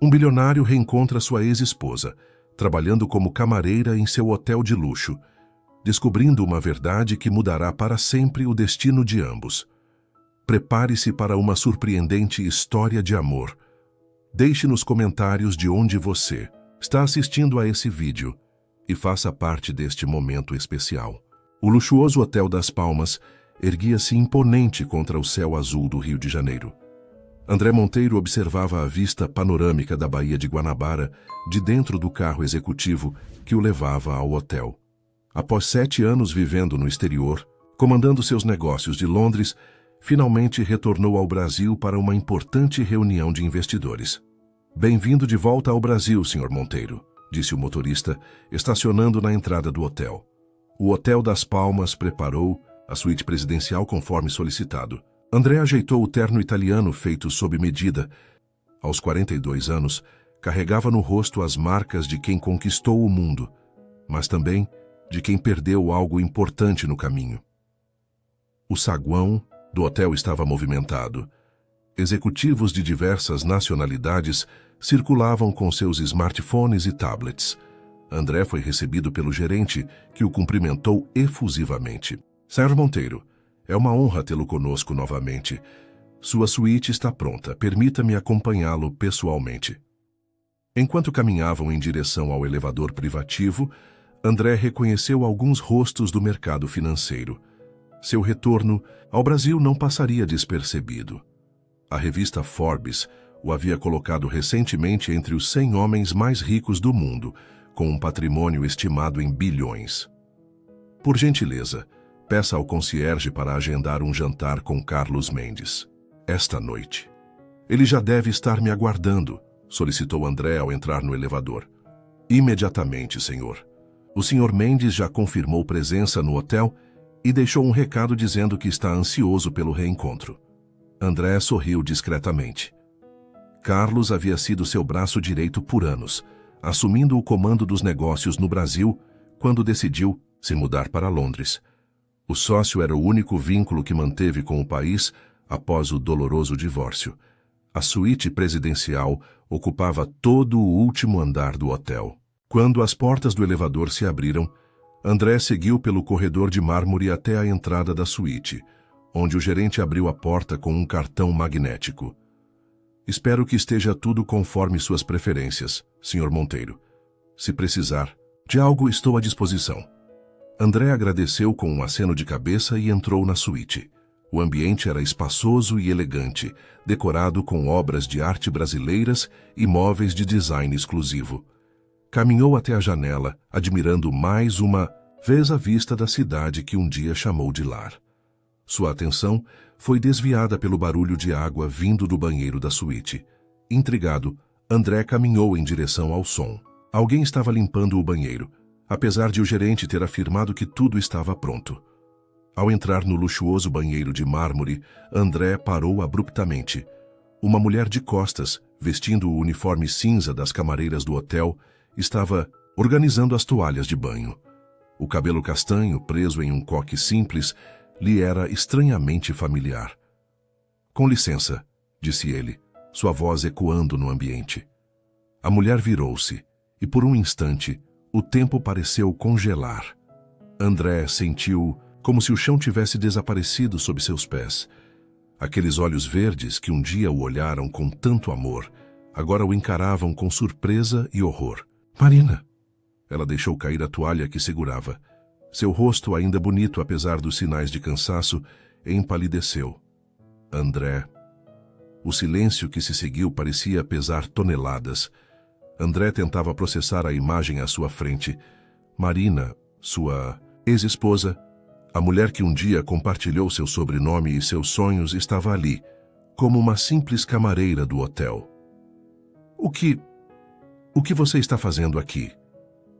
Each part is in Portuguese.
Um bilionário reencontra sua ex-esposa, trabalhando como camareira em seu hotel de luxo, descobrindo uma verdade que mudará para sempre o destino de ambos. Prepare-se para uma surpreendente história de amor. Deixe nos comentários de onde você está assistindo a esse vídeo e faça parte deste momento especial. O luxuoso Hotel das Palmas erguia-se imponente contra o céu azul do Rio de Janeiro. André Monteiro observava a vista panorâmica da Baía de Guanabara de dentro do carro executivo que o levava ao hotel. Após 7 anos vivendo no exterior, comandando seus negócios de Londres, finalmente retornou ao Brasil para uma importante reunião de investidores. "Bem-vindo de volta ao Brasil, Sr. Monteiro", disse o motorista, estacionando na entrada do hotel. O Hotel das Palmas preparou a suíte presidencial conforme solicitado. André ajeitou o terno italiano feito sob medida. Aos 42 anos, carregava no rosto as marcas de quem conquistou o mundo, mas também de quem perdeu algo importante no caminho. O saguão do hotel estava movimentado. Executivos de diversas nacionalidades circulavam com seus smartphones e tablets. André foi recebido pelo gerente, que o cumprimentou efusivamente. "Sr. Monteiro, é uma honra tê-lo conosco novamente. Sua suíte está pronta. Permita-me acompanhá-lo pessoalmente." Enquanto caminhavam em direção ao elevador privativo, André reconheceu alguns rostos do mercado financeiro. Seu retorno ao Brasil não passaria despercebido. A revista Forbes o havia colocado recentemente entre os 100 homens mais ricos do mundo, com um patrimônio estimado em bilhões. "Por gentileza, peça ao concierge para agendar um jantar com Carlos Mendes. Esta noite." "Ele já deve estar me aguardando", solicitou André ao entrar no elevador. "Imediatamente, senhor. O Sr. Mendes já confirmou presença no hotel e deixou um recado dizendo que está ansioso pelo reencontro." André sorriu discretamente. Carlos havia sido seu braço direito por anos, assumindo o comando dos negócios no Brasil quando decidiu se mudar para Londres. O sócio era o único vínculo que manteve com o país após o doloroso divórcio. A suíte presidencial ocupava todo o último andar do hotel. Quando as portas do elevador se abriram, André seguiu pelo corredor de mármore até a entrada da suíte, onde o gerente abriu a porta com um cartão magnético. "Espero que esteja tudo conforme suas preferências, Sr. Monteiro. Se precisar de algo, estou à disposição." André agradeceu com um aceno de cabeça e entrou na suíte. O ambiente era espaçoso e elegante, decorado com obras de arte brasileiras e móveis de design exclusivo. Caminhou até a janela, admirando mais uma vez a vista da cidade que um dia chamou de lar. Sua atenção foi desviada pelo barulho de água vindo do banheiro da suíte. Intrigado, André caminhou em direção ao som. Alguém estava limpando o banheiro, apesar de o gerente ter afirmado que tudo estava pronto. Ao entrar no luxuoso banheiro de mármore, André parou abruptamente. Uma mulher de costas, vestindo o uniforme cinza das camareiras do hotel, estava organizando as toalhas de banho. O cabelo castanho, preso em um coque simples, lhe era estranhamente familiar. "Com licença", disse ele, sua voz ecoando no ambiente. A mulher virou-se, e por um instante, o tempo pareceu congelar. André sentiu como se o chão tivesse desaparecido sob seus pés. Aqueles olhos verdes que um dia o olharam com tanto amor, agora o encaravam com surpresa e horror. "Marina!" Ela deixou cair a toalha que segurava. Seu rosto, ainda bonito apesar dos sinais de cansaço, empalideceu. "André." O silêncio que se seguiu parecia pesar toneladas. André tentava processar a imagem à sua frente. Marina, sua ex-esposa, a mulher que um dia compartilhou seu sobrenome e seus sonhos, estava ali, como uma simples camareira do hotel. O que você está fazendo aqui?"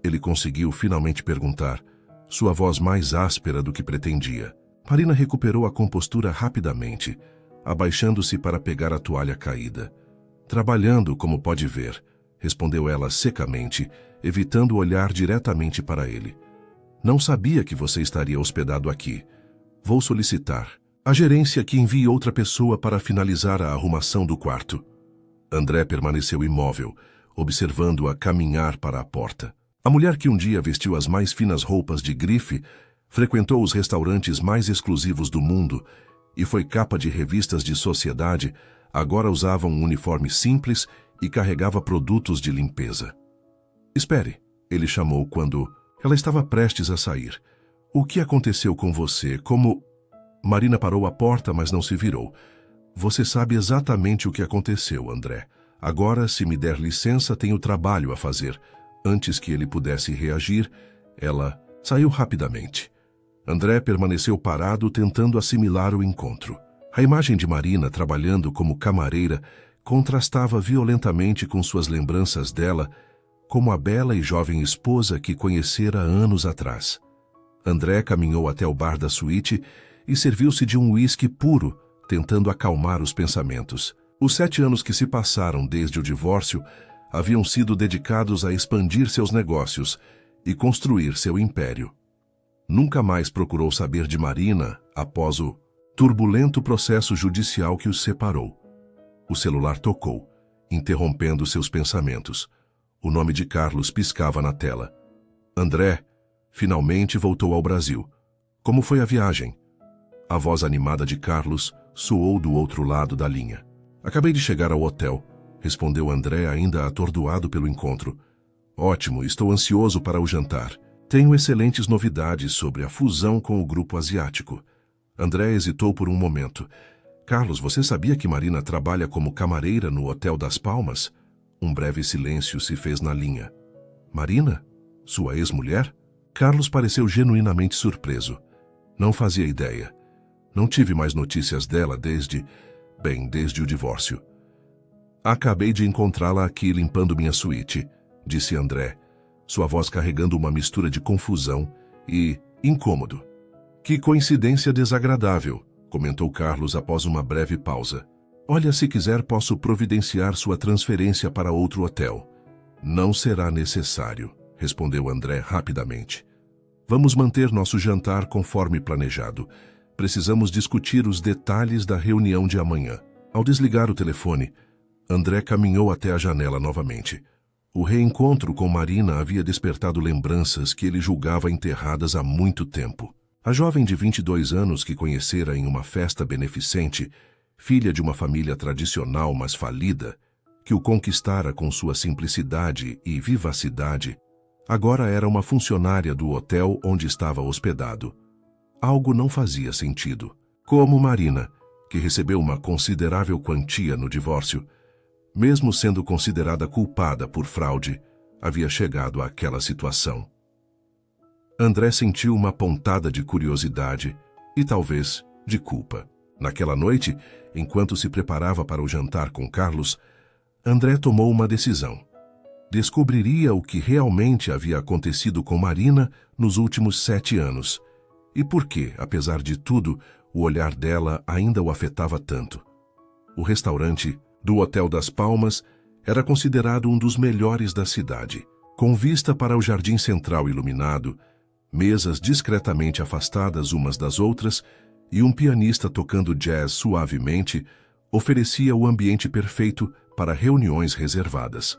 Ele conseguiu finalmente perguntar, sua voz mais áspera do que pretendia. Marina recuperou a compostura rapidamente, abaixando-se para pegar a toalha caída. "Trabalhando, como pode ver", respondeu ela secamente, evitando olhar diretamente para ele. "Não sabia que você estaria hospedado aqui. Vou solicitar a gerência que envie outra pessoa para finalizar a arrumação do quarto." André permaneceu imóvel, observando-a caminhar para a porta. A mulher que um dia vestiu as mais finas roupas de grife, frequentou os restaurantes mais exclusivos do mundo e foi capa de revistas de sociedade, agora usava um uniforme simples e carregava produtos de limpeza. "Espere", ele chamou quando ela estava prestes a sair. "O que aconteceu com você? Como..." Marina parou à porta, mas não se virou. "Você sabe exatamente o que aconteceu, André. Agora, se me der licença, tenho trabalho a fazer." Antes que ele pudesse reagir, ela saiu rapidamente. André permaneceu parado, tentando assimilar o encontro. A imagem de Marina trabalhando como camareira contrastava violentamente com suas lembranças dela, como a bela e jovem esposa que conhecera anos atrás. André caminhou até o bar da suíte e serviu-se de um uísque puro, tentando acalmar os pensamentos. Os 7 anos que se passaram desde o divórcio haviam sido dedicados a expandir seus negócios e construir seu império. Nunca mais procurou saber de Marina após o turbulento processo judicial que os separou. O celular tocou, interrompendo seus pensamentos. O nome de Carlos piscava na tela. André finalmente voltou ao Brasil. Como foi a viagem? A voz animada de Carlos soou do outro lado da linha. "Acabei de chegar ao hotel", respondeu André, ainda atordoado pelo encontro. "Ótimo, estou ansioso para o jantar. Tenho excelentes novidades sobre a fusão com o grupo asiático." André hesitou por um momento. "Carlos, você sabia que Marina trabalha como camareira no Hotel das Palmas?" Um breve silêncio se fez na linha. "Marina? Sua ex-mulher?" Carlos pareceu genuinamente surpreso. "Não fazia ideia. Não tive mais notícias dela desde o divórcio." "Acabei de encontrá-la aqui limpando minha suíte", disse André, sua voz carregando uma mistura de confusão e incômodo. "Que coincidência desagradável", comentou Carlos após uma breve pausa. "Olha, se quiser posso providenciar sua transferência para outro hotel." "Não será necessário", respondeu André rapidamente. "Vamos manter nosso jantar conforme planejado. Precisamos discutir os detalhes da reunião de amanhã." Ao desligar o telefone, André caminhou até a janela novamente. O reencontro com Marina havia despertado lembranças que ele julgava enterradas há muito tempo. A jovem de 22 anos que conhecera em uma festa beneficente, filha de uma família tradicional mas falida, que o conquistara com sua simplicidade e vivacidade, agora era uma funcionária do hotel onde estava hospedado. Algo não fazia sentido. Como Marina, que recebeu uma considerável quantia no divórcio, mesmo sendo considerada culpada por fraude, havia chegado àquela situação. André sentiu uma pontada de curiosidade e talvez de culpa. Naquela noite, enquanto se preparava para o jantar com Carlos, André tomou uma decisão. Descobriria o que realmente havia acontecido com Marina nos últimos 7 anos e por que, apesar de tudo, o olhar dela ainda o afetava tanto. O restaurante do Hotel das Palmas era considerado um dos melhores da cidade, com vista para o jardim central iluminado, mesas discretamente afastadas umas das outras e um pianista tocando jazz suavemente oferecia o ambiente perfeito para reuniões reservadas.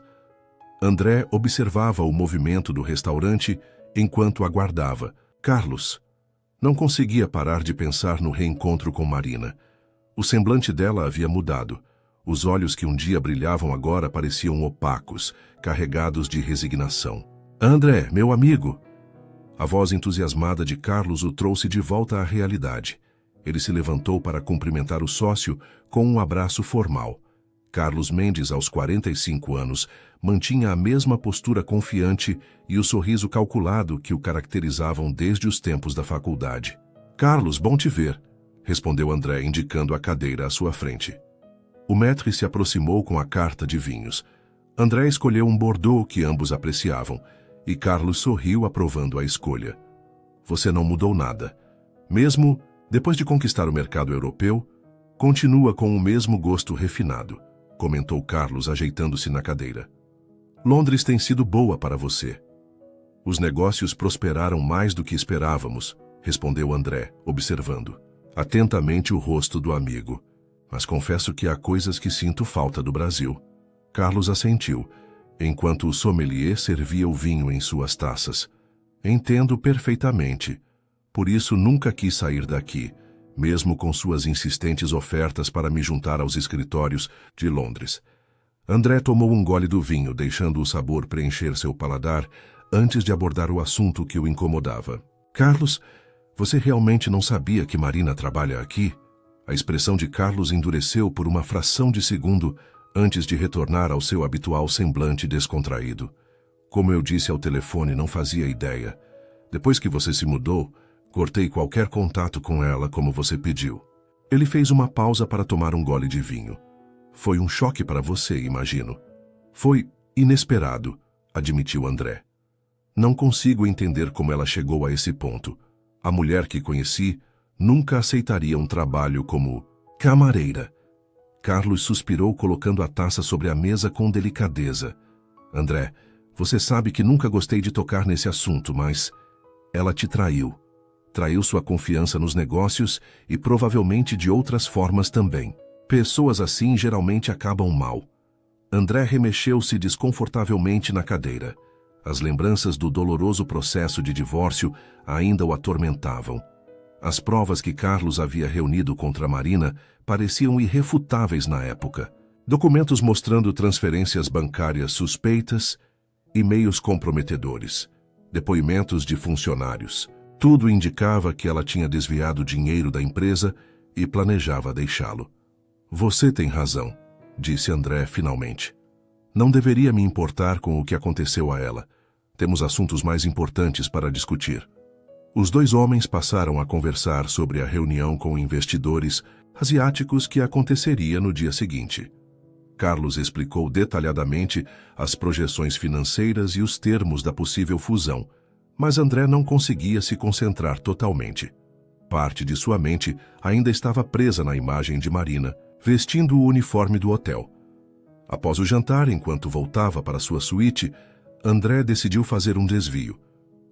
André observava o movimento do restaurante enquanto aguardava. Carlos não conseguia parar de pensar no reencontro com Marina. O semblante dela havia mudado. Os olhos que um dia brilhavam agora pareciam opacos, carregados de resignação. "André, meu amigo!" A voz entusiasmada de Carlos o trouxe de volta à realidade. Ele se levantou para cumprimentar o sócio com um abraço formal. Carlos Mendes, aos 45 anos, mantinha a mesma postura confiante e o sorriso calculado que o caracterizavam desde os tempos da faculdade. "Carlos, bom te ver", respondeu André, indicando a cadeira à sua frente. O maître se aproximou com a carta de vinhos. André escolheu um Bordeaux que ambos apreciavam, e Carlos sorriu aprovando a escolha. "Você não mudou nada. Mesmo depois de conquistar o mercado europeu, continua com o mesmo gosto refinado", comentou Carlos, ajeitando-se na cadeira. "Londres tem sido boa para você." "Os negócios prosperaram mais do que esperávamos", respondeu André, observando atentamente o rosto do amigo. "Mas confesso que há coisas que sinto falta do Brasil." Carlos assentiu, enquanto o sommelier servia o vinho em suas taças. Entendo perfeitamente. Por isso nunca quis sair daqui, mesmo com suas insistentes ofertas para me juntar aos escritórios de Londres. André tomou um gole do vinho, deixando o sabor preencher seu paladar antes de abordar o assunto que o incomodava. Carlos, você realmente não sabia que Marina trabalha aqui? A expressão de Carlos endureceu por uma fração de segundo antes de retornar ao seu habitual semblante descontraído. Como eu disse ao telefone, não fazia ideia. Depois que você se mudou, cortei qualquer contato com ela como você pediu. Ele fez uma pausa para tomar um gole de vinho. Foi um choque para você, imagino. Foi inesperado, admitiu André. Não consigo entender como ela chegou a esse ponto. A mulher que conheci nunca aceitaria um trabalho como camareira. Carlos suspirou, colocando a taça sobre a mesa com delicadeza. André, você sabe que nunca gostei de tocar nesse assunto, mas ela te traiu. Traiu sua confiança nos negócios e provavelmente de outras formas também. Pessoas assim geralmente acabam mal. André remexeu-se desconfortavelmente na cadeira. As lembranças do doloroso processo de divórcio ainda o atormentavam. As provas que Carlos havia reunido contra Marina pareciam irrefutáveis na época. Documentos mostrando transferências bancárias suspeitas, e-mails comprometedores, depoimentos de funcionários. Tudo indicava que ela tinha desviado dinheiro da empresa e planejava deixá-lo. Você tem razão, disse André finalmente. Não deveria me importar com o que aconteceu a ela. Temos assuntos mais importantes para discutir. Os dois homens passaram a conversar sobre a reunião com investidores asiáticos que aconteceria no dia seguinte. Carlos explicou detalhadamente as projeções financeiras e os termos da possível fusão, mas André não conseguia se concentrar totalmente. Parte de sua mente ainda estava presa na imagem de Marina, vestindo o uniforme do hotel. Após o jantar, enquanto voltava para sua suíte, André decidiu fazer um desvio.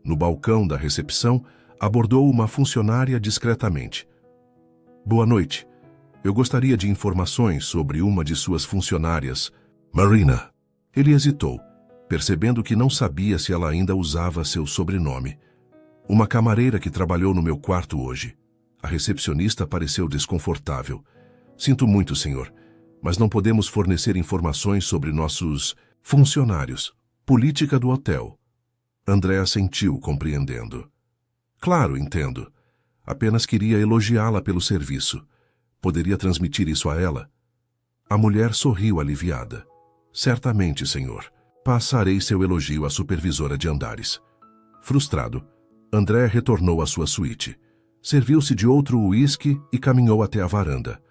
No balcão da recepção, abordou uma funcionária discretamente. Boa noite. Eu gostaria de informações sobre uma de suas funcionárias, Marina. Ele hesitou, percebendo que não sabia se ela ainda usava seu sobrenome. Uma camareira que trabalhou no meu quarto hoje. A recepcionista pareceu desconfortável. Sinto muito, senhor, mas não podemos fornecer informações sobre nossos funcionários. Política do hotel. André assentiu, compreendendo. Claro, entendo. Apenas queria elogiá-la pelo serviço. Poderia transmitir isso a ela? A mulher sorriu aliviada. Certamente, senhor. Passarei seu elogio à supervisora de andares. Frustrado, André retornou à sua suíte. Serviu-se de outro uísque e caminhou até a varanda.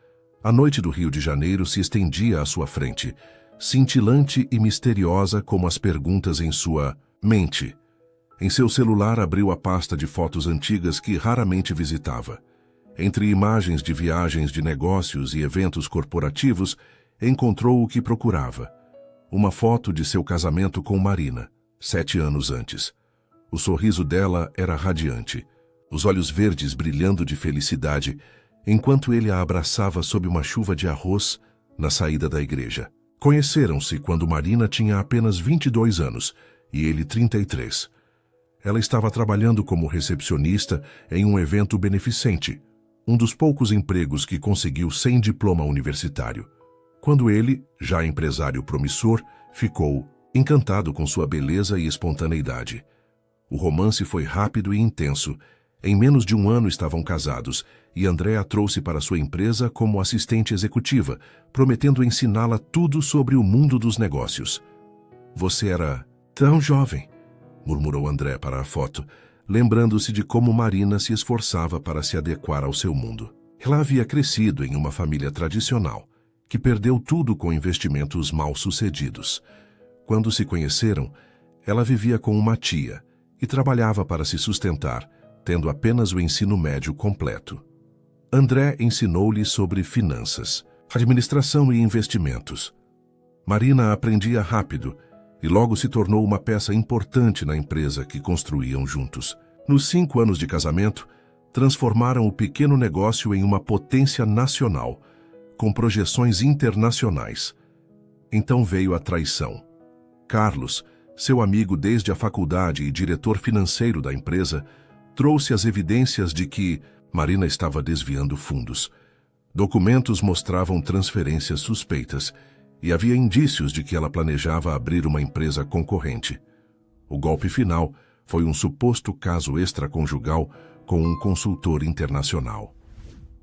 A noite do Rio de Janeiro se estendia à sua frente, cintilante e misteriosa como as perguntas em sua mente. Em seu celular abriu a pasta de fotos antigas que raramente visitava. Entre imagens de viagens de negócios e eventos corporativos, encontrou o que procurava. Uma foto de seu casamento com Marina, 7 anos antes. O sorriso dela era radiante, os olhos verdes brilhando de felicidade, enquanto ele a abraçava sob uma chuva de arroz na saída da igreja. Conheceram-se quando Marina tinha apenas 22 anos e ele 33. Ela estava trabalhando como recepcionista em um evento beneficente, um dos poucos empregos que conseguiu sem diploma universitário. Quando ele, já empresário promissor, ficou encantado com sua beleza e espontaneidade. O romance foi rápido e intenso. Em menos de um ano estavam casados e André a trouxe para sua empresa como assistente executiva, prometendo ensiná-la tudo sobre o mundo dos negócios. Você era tão jovem, murmurou André para a foto, lembrando-se de como Marina se esforçava para se adequar ao seu mundo. Ela havia crescido em uma família tradicional, que perdeu tudo com investimentos mal-sucedidos. Quando se conheceram, ela vivia com uma tia e trabalhava para se sustentar, tendo apenas o ensino médio completo. André ensinou-lhe sobre finanças, administração e investimentos. Marina aprendia rápido e logo se tornou uma peça importante na empresa que construíam juntos. Nos 5 anos de casamento, transformaram o pequeno negócio em uma potência nacional, com projeções internacionais. Então veio a traição. Carlos, seu amigo desde a faculdade e diretor financeiro da empresa, trouxe as evidências de que Marina estava desviando fundos. Documentos mostravam transferências suspeitas e havia indícios de que ela planejava abrir uma empresa concorrente. O golpe final foi um suposto caso extraconjugal com um consultor internacional.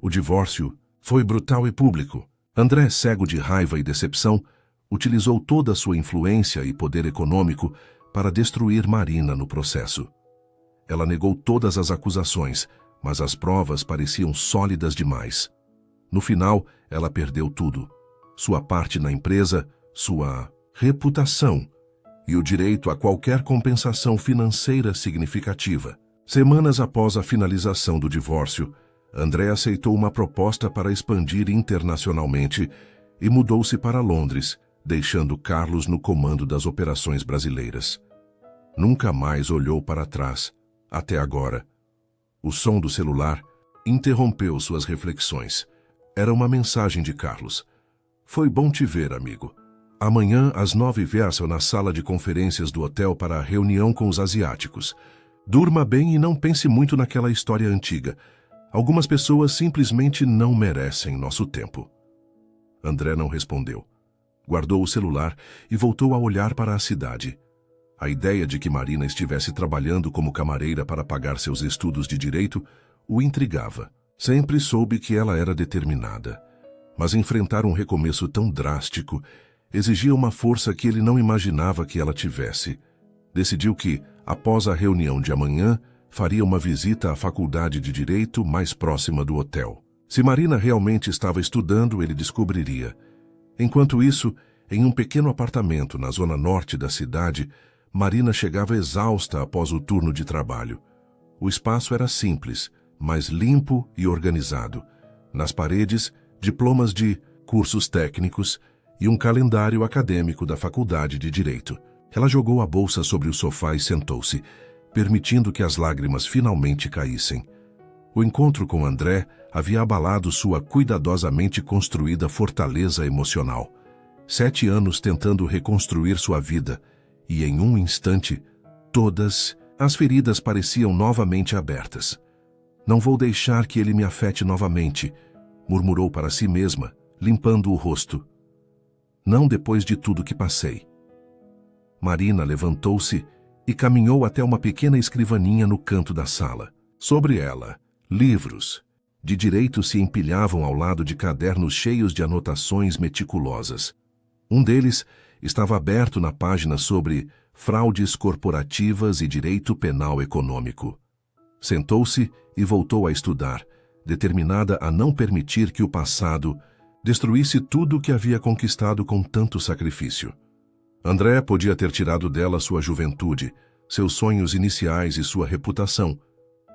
O divórcio foi brutal e público. André, cego de raiva e decepção, utilizou toda a sua influência e poder econômico para destruir Marina no processo. Ela negou todas as acusações, mas as provas pareciam sólidas demais. No final, ela perdeu tudo: sua parte na empresa, sua reputação e o direito a qualquer compensação financeira significativa. Semanas após a finalização do divórcio, André aceitou uma proposta para expandir internacionalmente e mudou-se para Londres, deixando Carlos no comando das operações brasileiras. Nunca mais olhou para trás, até agora. O som do celular interrompeu suas reflexões. Era uma mensagem de Carlos. Foi bom te ver, amigo. Amanhã, às 9 verso na sala de conferências do hotel para a reunião com os asiáticos. Durma bem e não pense muito naquela história antiga. Algumas pessoas simplesmente não merecem nosso tempo. André não respondeu. Guardou o celular e voltou a olhar para a cidade. A ideia de que Marina estivesse trabalhando como camareira para pagar seus estudos de direito o intrigava. Sempre soube que ela era determinada. Mas enfrentar um recomeço tão drástico exigia uma força que ele não imaginava que ela tivesse. Decidiu que, após a reunião de amanhã, faria uma visita à faculdade de Direito mais próxima do hotel. Se Marina realmente estava estudando, ele descobriria. Enquanto isso, em um pequeno apartamento na zona norte da cidade, Marina chegava exausta após o turno de trabalho. O espaço era simples, mas limpo e organizado. Nas paredes, diplomas de cursos técnicos e um calendário acadêmico da faculdade de Direito. Ela jogou a bolsa sobre o sofá e sentou-se, permitindo que as lágrimas finalmente caíssem. O encontro com André havia abalado sua cuidadosamente construída fortaleza emocional. 7 anos tentando reconstruir sua vida, e em um instante, todas as feridas pareciam novamente abertas. Não vou deixar que ele me afete novamente, murmurou para si mesma, limpando o rosto. Não depois de tudo que passei. Marina levantou-se e caminhou até uma pequena escrivaninha no canto da sala. Sobre ela, livros de direito se empilhavam ao lado de cadernos cheios de anotações meticulosas. Um deles estava aberto na página sobre fraudes corporativas e direito penal econômico. Sentou-se e voltou a estudar, determinada a não permitir que o passado destruísse tudo o que havia conquistado com tanto sacrifício. André podia ter tirado dela sua juventude, seus sonhos iniciais e sua reputação,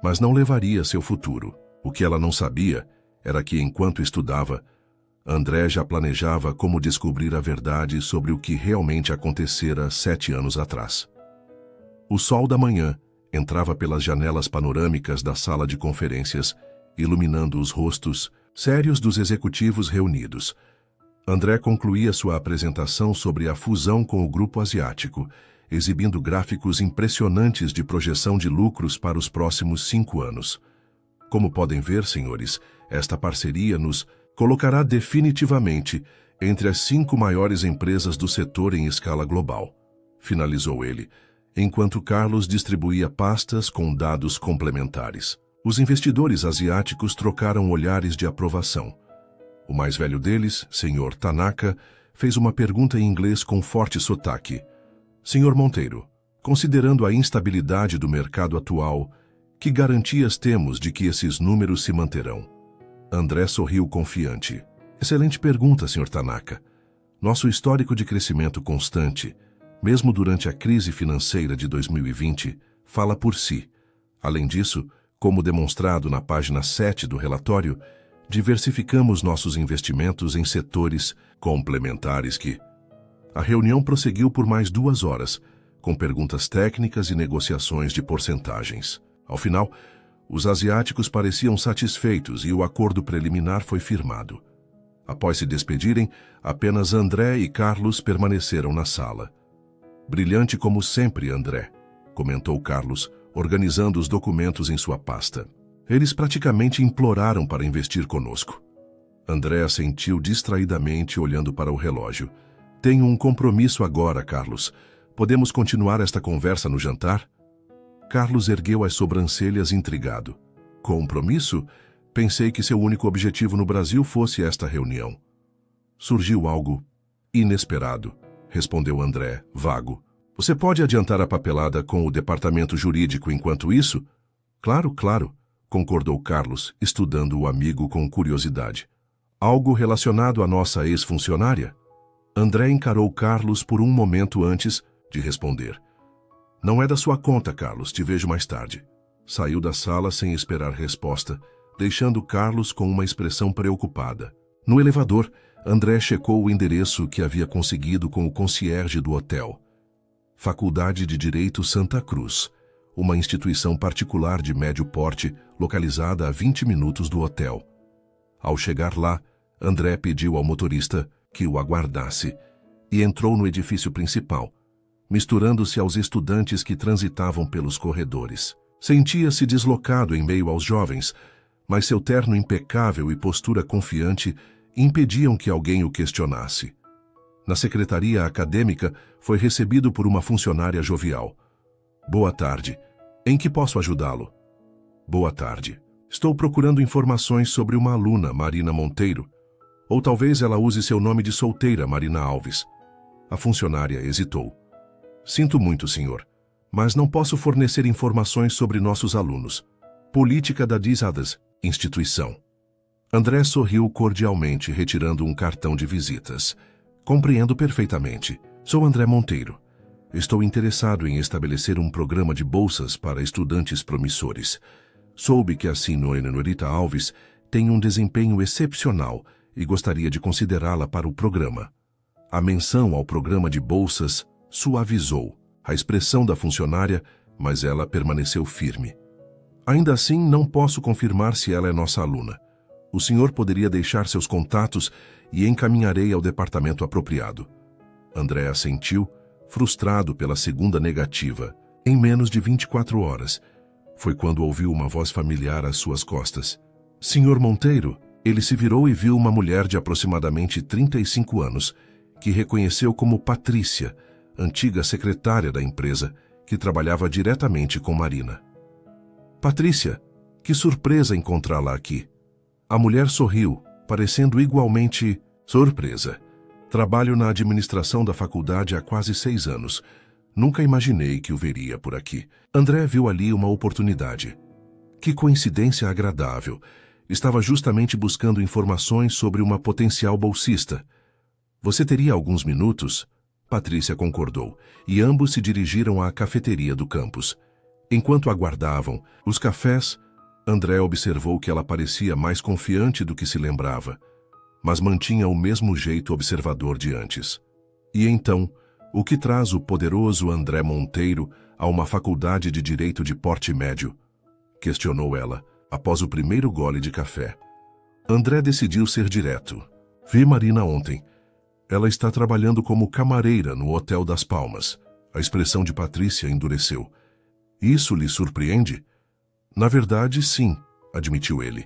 mas não levaria seu futuro. O que ela não sabia era que, enquanto estudava, André já planejava como descobrir a verdade sobre o que realmente acontecera 7 anos atrás. O sol da manhã entrava pelas janelas panorâmicas da sala de conferências, iluminando os rostos sérios dos executivos reunidos. André concluía sua apresentação sobre a fusão com o grupo asiático, exibindo gráficos impressionantes de projeção de lucros para os próximos 5 anos. Como podem ver, senhores, esta parceria nos colocará definitivamente entre as 5 maiores empresas do setor em escala global, finalizou ele, enquanto Carlos distribuía pastas com dados complementares. Os investidores asiáticos trocaram olhares de aprovação. O mais velho deles, Sr. Tanaka, fez uma pergunta em inglês com forte sotaque. Sr. Monteiro, considerando a instabilidade do mercado atual, que garantias temos de que esses números se manterão? André sorriu confiante. Excelente pergunta, Sr. Tanaka. Nosso histórico de crescimento constante, mesmo durante a crise financeira de 2020, fala por si. Além disso, como demonstrado na página 7 do relatório, diversificamos nossos investimentos em setores complementares que... A reunião prosseguiu por mais 2 horas, com perguntas técnicas e negociações de porcentagens. Ao final, os asiáticos pareciam satisfeitos e o acordo preliminar foi firmado. Após se despedirem, apenas André e Carlos permaneceram na sala. Brilhante como sempre, André, comentou Carlos, organizando os documentos em sua pasta. Eles praticamente imploraram para investir conosco. André assentiu distraidamente, olhando para o relógio. Tenho um compromisso agora, Carlos. Podemos continuar esta conversa no jantar? Carlos ergueu as sobrancelhas intrigado. Compromisso? Pensei que seu único objetivo no Brasil fosse esta reunião. Surgiu algo inesperado, respondeu André, vago. Você pode adiantar a papelada com o departamento jurídico enquanto isso? Claro, claro, concordou Carlos, estudando o amigo com curiosidade. Algo relacionado à nossa ex-funcionária? André encarou Carlos por um momento antes de responder. Não é da sua conta, Carlos, te vejo mais tarde. Saiu da sala sem esperar resposta, deixando Carlos com uma expressão preocupada. No elevador, André checou o endereço que havia conseguido com o concierge do hotel. Faculdade de Direito Santa Cruz, uma instituição particular de médio porte localizada a 20 minutos do hotel. Ao chegar lá, André pediu ao motorista que o aguardasse e entrou no edifício principal, misturando-se aos estudantes que transitavam pelos corredores. Sentia-se deslocado em meio aos jovens, mas seu terno impecável e postura confiante impediam que alguém o questionasse. Na secretaria acadêmica, foi recebido por uma funcionária jovial. Boa tarde. Em que posso ajudá-lo? Boa tarde. Estou procurando informações sobre uma aluna, Marina Monteiro. Ou talvez ela use seu nome de solteira, Marina Alves. A funcionária hesitou. Sinto muito, senhor, mas não posso fornecer informações sobre nossos alunos. Política da Disadas, instituição. André sorriu cordialmente, retirando um cartão de visitas. Compreendo perfeitamente. Sou André Monteiro. Estou interessado em estabelecer um programa de bolsas para estudantes promissores. Soube que a senhorita Alves tem um desempenho excepcional e gostaria de considerá-la para o programa. A menção ao programa de bolsas suavizou a expressão da funcionária, mas ela permaneceu firme. Ainda assim, não posso confirmar se ela é nossa aluna. O senhor poderia deixar seus contatos e encaminharei ao departamento apropriado. André assentiu, frustrado pela segunda negativa. Em menos de 24 horas, foi quando ouviu uma voz familiar às suas costas. Senhor Monteiro, ele se virou e viu uma mulher de aproximadamente 35 anos, que reconheceu como Patrícia, antiga secretária da empresa, que trabalhava diretamente com Marina. Patrícia, que surpresa encontrá-la aqui. A mulher sorriu, parecendo igualmente surpresa. Trabalho na administração da faculdade há quase 6 anos. Nunca imaginei que o veria por aqui. André viu ali uma oportunidade. Que coincidência agradável. Estava justamente buscando informações sobre uma potencial bolsista. Você teria alguns minutos? Patrícia concordou, e ambos se dirigiram à cafeteria do campus. Enquanto aguardavam os cafés, André observou que ela parecia mais confiante do que se lembrava, mas mantinha o mesmo jeito observador de antes. E então, o que traz o poderoso André Monteiro a uma faculdade de direito de porte médio? Questionou ela, após o primeiro gole de café. André decidiu ser direto. Vi Marina ontem. Ela está trabalhando como camareira no Hotel das Palmas. A expressão de Patrícia endureceu. Isso lhe surpreende? Na verdade, sim, admitiu ele.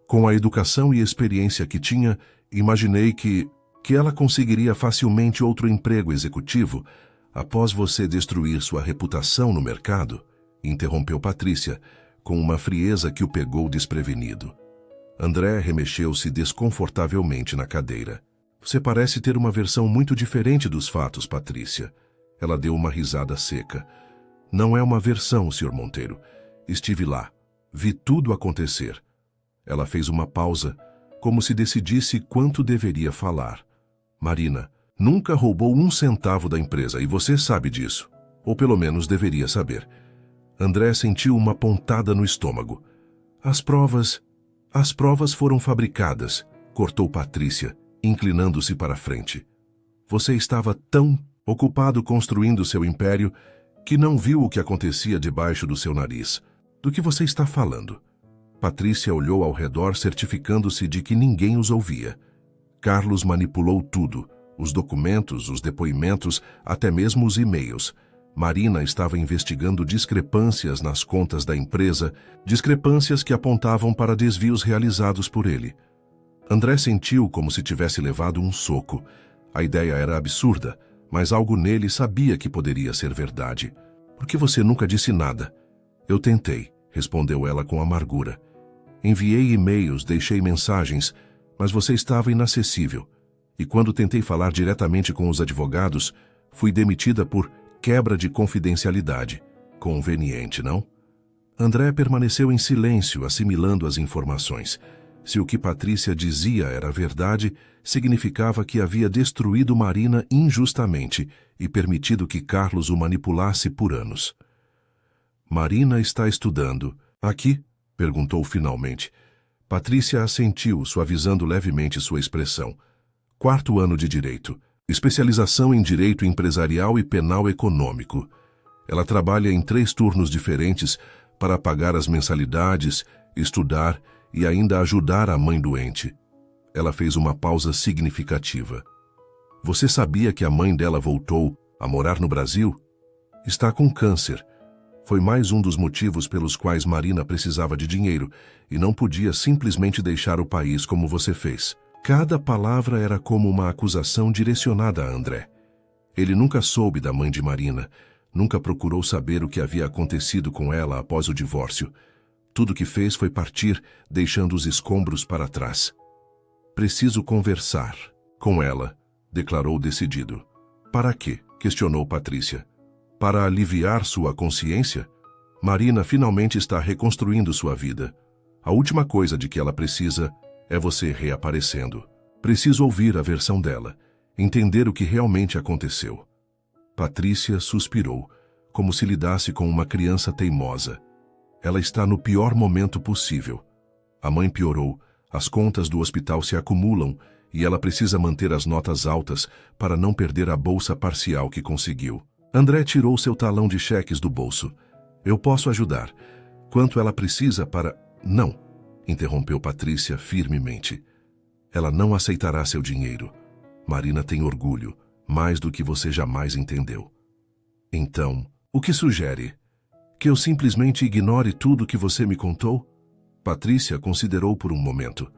Com a educação e experiência que tinha, imaginei que ela conseguiria facilmente outro emprego executivo após você destruir sua reputação no mercado, interrompeu Patrícia, com uma frieza que o pegou desprevenido. André remexeu-se desconfortavelmente na cadeira. Você parece ter uma versão muito diferente dos fatos, Patrícia. Ela deu uma risada seca. Não é uma versão, Sr. Monteiro. Estive lá. Vi tudo acontecer. Ela fez uma pausa, como se decidisse quanto deveria falar. Marina nunca roubou 1 centavo da empresa e você sabe disso. Ou pelo menos deveria saber. André sentiu uma pontada no estômago. As provas foram fabricadas, cortou Patrícia, inclinando-se para a frente. Você estava tão ocupado construindo seu império que não viu o que acontecia debaixo do seu nariz. Do que você está falando? Patrícia olhou ao redor, certificando-se de que ninguém os ouvia. Carlos manipulou tudo: os documentos, os depoimentos, até mesmo os e-mails. Marina estava investigando discrepâncias nas contas da empresa, discrepâncias que apontavam para desvios realizados por ele. André sentiu como se tivesse levado um soco. A ideia era absurda, mas algo nele sabia que poderia ser verdade. Por que você nunca disse nada? Eu tentei, respondeu ela com amargura. Enviei e-mails, deixei mensagens, mas você estava inacessível. E quando tentei falar diretamente com os advogados, fui demitida por quebra de confidencialidade. Conveniente, não? André permaneceu em silêncio, assimilando as informações. Se o que Patrícia dizia era verdade, significava que havia destruído Marina injustamente e permitido que Carlos o manipulasse por anos. Marina está estudando. Aqui? Perguntou finalmente. Patrícia assentiu, suavizando levemente sua expressão. 4º ano de Direito. Especialização em Direito Empresarial e Penal Econômico. Ela trabalha em 3 turnos diferentes para pagar as mensalidades, estudar e ainda ajudar a mãe doente. Ela fez uma pausa significativa. Você sabia que a mãe dela voltou a morar no Brasil? Está com câncer. Foi mais um dos motivos pelos quais Marina precisava de dinheiro e não podia simplesmente deixar o país como você fez. Cada palavra era como uma acusação direcionada a André. Ele nunca soube da mãe de Marina, nunca procurou saber o que havia acontecido com ela após o divórcio. Tudo que fez foi partir, deixando os escombros para trás. Preciso conversar com ela, declarou decidido. Para quê? Questionou Patrícia. Para aliviar sua consciência? Marina finalmente está reconstruindo sua vida. A última coisa de que ela precisa é você reaparecendo. Preciso ouvir a versão dela, entender o que realmente aconteceu. Patrícia suspirou, como se lidasse com uma criança teimosa. Ela está no pior momento possível. A mãe piorou, as contas do hospital se acumulam e ela precisa manter as notas altas para não perder a bolsa parcial que conseguiu. André tirou seu talão de cheques do bolso. Eu posso ajudar. Quanto ela precisa para... Não, interrompeu Patrícia firmemente. Ela não aceitará seu dinheiro. Marina tem orgulho, mais do que você jamais entendeu. Então, o que sugere? Que eu simplesmente ignore tudo que você me contou? Patrícia considerou por um momento.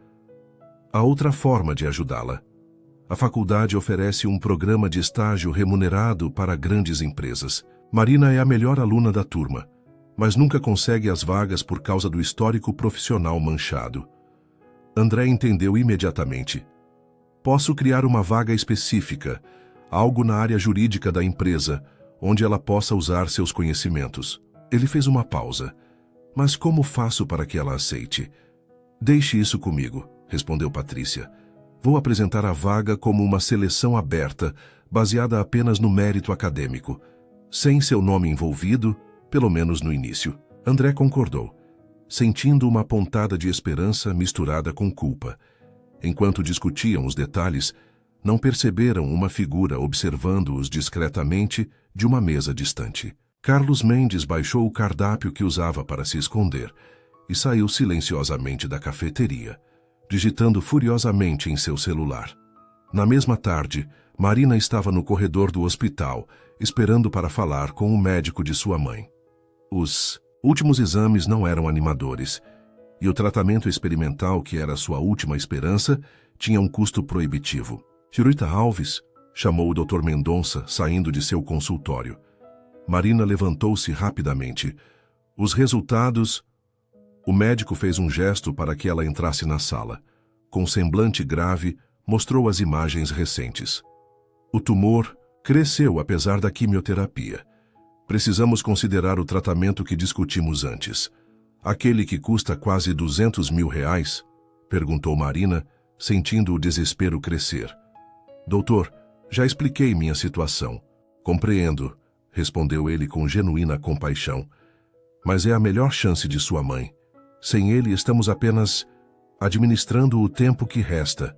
Há outra forma de ajudá-la. A faculdade oferece um programa de estágio remunerado para grandes empresas. Marina é a melhor aluna da turma, mas nunca consegue as vagas por causa do histórico profissional manchado. André entendeu imediatamente. Posso criar uma vaga específica, algo na área jurídica da empresa, onde ela possa usar seus conhecimentos. Ele fez uma pausa. Mas como faço para que ela aceite? Deixe isso comigo, respondeu Patrícia. Vou apresentar a vaga como uma seleção aberta, baseada apenas no mérito acadêmico, sem seu nome envolvido, pelo menos no início. André concordou, sentindo uma pontada de esperança misturada com culpa. Enquanto discutiam os detalhes, não perceberam uma figura observando-os discretamente de uma mesa distante. Carlos Mendes baixou o cardápio que usava para se esconder e saiu silenciosamente da cafeteria, digitando furiosamente em seu celular. Na mesma tarde, Marina estava no corredor do hospital, esperando para falar com o médico de sua mãe. Os últimos exames não eram animadores, e o tratamento experimental, que era sua última esperança, tinha um custo proibitivo. Senhorita Alves, chamou o Dr. Mendonça, saindo de seu consultório. Marina levantou-se rapidamente. Os resultados... O médico fez um gesto para que ela entrasse na sala. Com semblante grave, mostrou as imagens recentes. O tumor cresceu apesar da quimioterapia. Precisamos considerar o tratamento que discutimos antes. Aquele que custa quase R$200 mil? Perguntou Marina, sentindo o desespero crescer. Doutor, já expliquei minha situação. Compreendo, respondeu ele com genuína compaixão. Mas é a melhor chance de sua mãe. Sem ele, estamos apenas administrando o tempo que resta.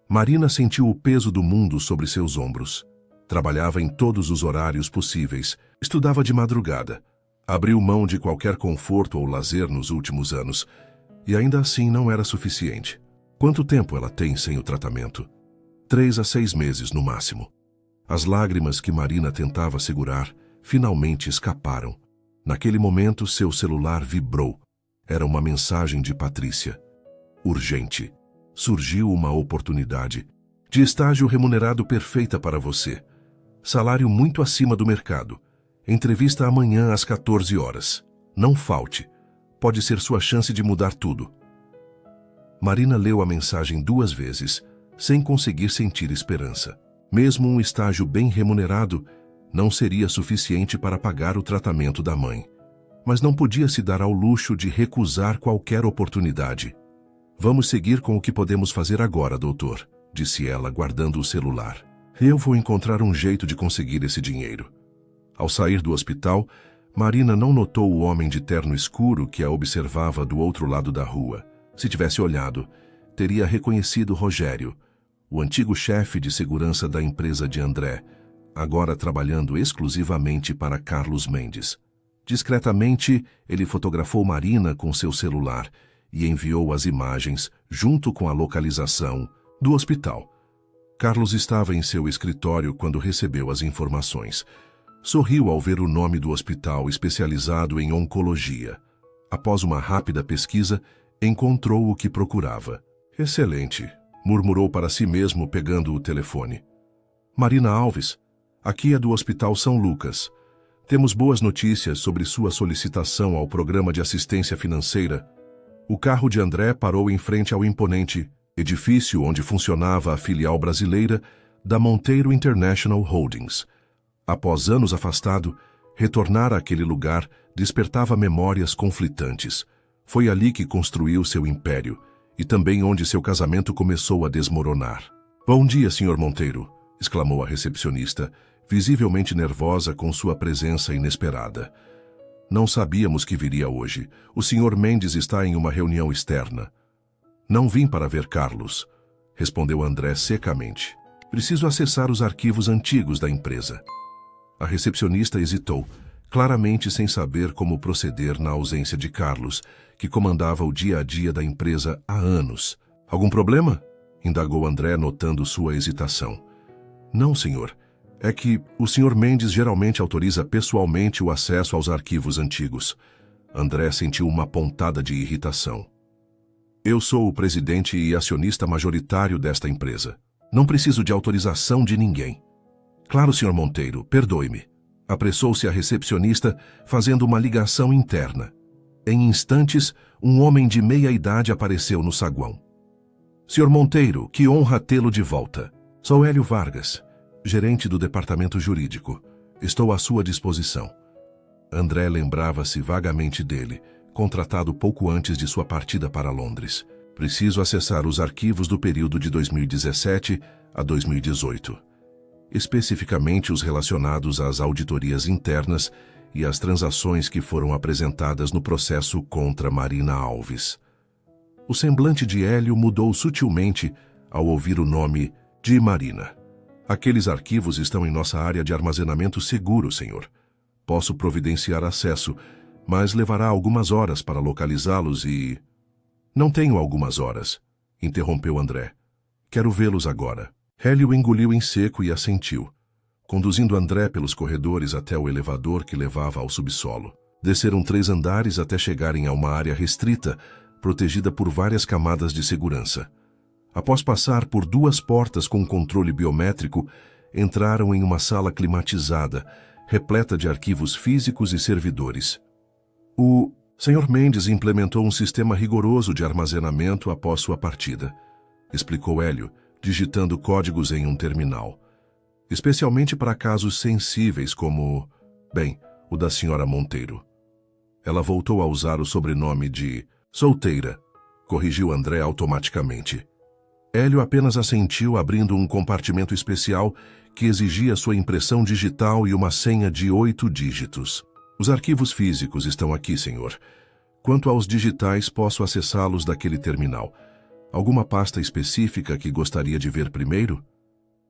Marina sentiu o peso do mundo sobre seus ombros. Trabalhava em todos os horários possíveis. Estudava de madrugada. Abriu mão de qualquer conforto ou lazer nos últimos anos. E ainda assim não era suficiente. Quanto tempo ela tem sem o tratamento? 3 a 6 meses, no máximo. As lágrimas que Marina tentava segurar finalmente escaparam. Naquele momento, seu celular vibrou. Era uma mensagem de Patrícia. Urgente. Surgiu uma oportunidade. De estágio remunerado perfeita para você. Salário muito acima do mercado. Entrevista amanhã às 14 horas. Não falte. Pode ser sua chance de mudar tudo. Marina leu a mensagem 2 vezes, sem conseguir sentir esperança. Mesmo um estágio bem remunerado não seria suficiente para pagar o tratamento da mãe. Mas não podia se dar ao luxo de recusar qualquer oportunidade. Vamos seguir com o que podemos fazer agora, doutor, disse ela, guardando o celular. Eu vou encontrar um jeito de conseguir esse dinheiro. Ao sair do hospital, Marina não notou o homem de terno escuro que a observava do outro lado da rua. Se tivesse olhado, teria reconhecido Rogério, o antigo chefe de segurança da empresa de André, agora trabalhando exclusivamente para Carlos Mendes. Discretamente, ele fotografou Marina com seu celular e enviou as imagens, junto com a localização, do hospital. Carlos estava em seu escritório quando recebeu as informações. Sorriu ao ver o nome do hospital especializado em oncologia. Após uma rápida pesquisa, encontrou o que procurava. Excelente, murmurou para si mesmo pegando o telefone. Marina Alves, aqui é do Hospital São Lucas. Temos boas notícias sobre sua solicitação ao programa de assistência financeira. O carro de André parou em frente ao imponente edifício onde funcionava a filial brasileira da Monteiro International Holdings. Após anos afastado, retornar àquele lugar despertava memórias conflitantes. Foi ali que construiu seu império e também onde seu casamento começou a desmoronar. Bom dia, Sr. Monteiro, exclamou a recepcionista, visivelmente nervosa com sua presença inesperada. Não sabíamos que viria hoje. O Sr. Mendes está em uma reunião externa. Não vim para ver Carlos, respondeu André secamente. Preciso acessar os arquivos antigos da empresa. A recepcionista hesitou, claramente sem saber como proceder na ausência de Carlos, que comandava o dia a dia da empresa há anos. Algum problema? Indagou André, notando sua hesitação. Não, senhor. É que o Sr. Mendes geralmente autoriza pessoalmente o acesso aos arquivos antigos. André sentiu uma pontada de irritação. Eu sou o presidente e acionista majoritário desta empresa. Não preciso de autorização de ninguém. Claro, Sr. Monteiro, perdoe-me. Apressou-se a recepcionista, fazendo uma ligação interna. Em instantes, um homem de meia-idade apareceu no saguão. Sr. Monteiro, que honra tê-lo de volta. Sou Hélio Vargas, gerente do departamento jurídico. Estou à sua disposição. André lembrava-se vagamente dele, contratado pouco antes de sua partida para Londres. Preciso acessar os arquivos do período de 2017 a 2018. Especificamente os relacionados às auditorias internas e às transações que foram apresentadas no processo contra Marina Alves. O semblante de Hélio mudou sutilmente ao ouvir o nome de Marina. Aqueles arquivos estão em nossa área de armazenamento seguro, senhor. Posso providenciar acesso, mas levará algumas horas para localizá-los e... Não tenho algumas horas, interrompeu André. Quero vê-los agora. Hélio engoliu em seco e assentiu, conduzindo André pelos corredores até o elevador que levava ao subsolo. Desceram 3 andares até chegarem a uma área restrita, protegida por várias camadas de segurança. Após passar por 2 portas com controle biométrico, entraram em uma sala climatizada, repleta de arquivos físicos e servidores. O Sr. Mendes implementou um sistema rigoroso de armazenamento após sua partida, explicou Hélio, digitando códigos em um terminal. Especialmente para casos sensíveis como, bem, o da Sra. Monteiro. Ela voltou a usar o sobrenome de solteira, corrigiu André automaticamente. Hélio apenas assentiu, abrindo um compartimento especial que exigia sua impressão digital e uma senha de 8 dígitos. Os arquivos físicos estão aqui, senhor. Quanto aos digitais, posso acessá-los daquele terminal. Alguma pasta específica que gostaria de ver primeiro?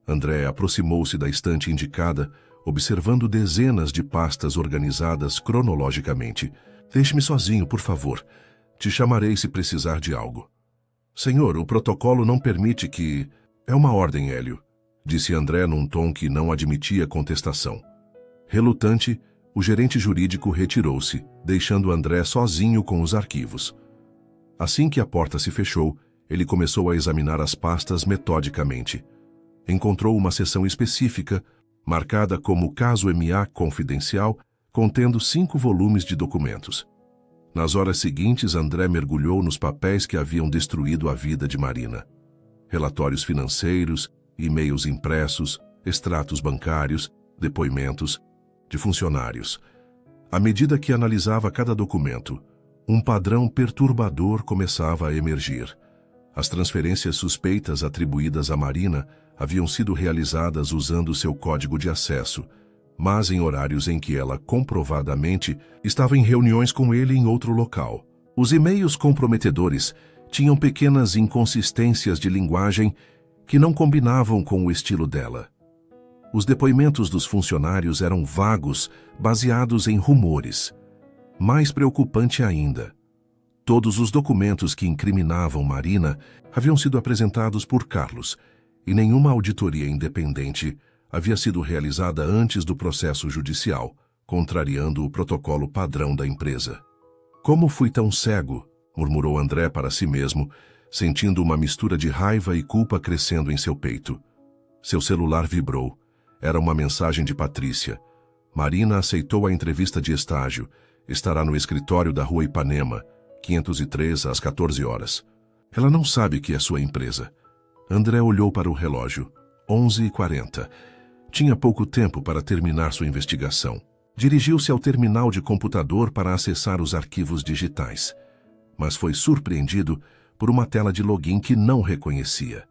André aproximou-se da estante indicada, observando dezenas de pastas organizadas cronologicamente. Deixe-me sozinho, por favor. Te chamarei se precisar de algo. Senhor, o protocolo não permite que... É uma ordem, Hélio, disse André num tom que não admitia contestação. Relutante, o gerente jurídico retirou-se, deixando André sozinho com os arquivos. Assim que a porta se fechou, ele começou a examinar as pastas metodicamente. Encontrou uma seção específica, marcada como Caso MA Confidencial, contendo 5 volumes de documentos. Nas horas seguintes, André mergulhou nos papéis que haviam destruído a vida de Marina. Relatórios financeiros, e-mails impressos, extratos bancários, depoimentos de funcionários. À medida que analisava cada documento, um padrão perturbador começava a emergir. As transferências suspeitas atribuídas a Marina haviam sido realizadas usando seu código de acesso, mas em horários em que ela comprovadamente estava em reuniões com ele em outro local. Os e-mails comprometedores tinham pequenas inconsistências de linguagem que não combinavam com o estilo dela. Os depoimentos dos funcionários eram vagos, baseados em rumores. Mais preocupante ainda, todos os documentos que incriminavam Marina haviam sido apresentados por Carlos, e nenhuma auditoria independente havia sido realizada antes do processo judicial, contrariando o protocolo padrão da empresa. Como fui tão cego, murmurou André para si mesmo, sentindo uma mistura de raiva e culpa crescendo em seu peito. Seu celular vibrou. Era uma mensagem de Patrícia. Marina aceitou a entrevista de estágio. Estará no escritório da Rua Ipanema, 503, às 14 horas. Ela não sabe que é sua empresa. André olhou para o relógio. 11h40. Tinha pouco tempo para terminar sua investigação. Dirigiu-se ao terminal de computador para acessar os arquivos digitais, mas foi surpreendido por uma tela de login que não reconhecia.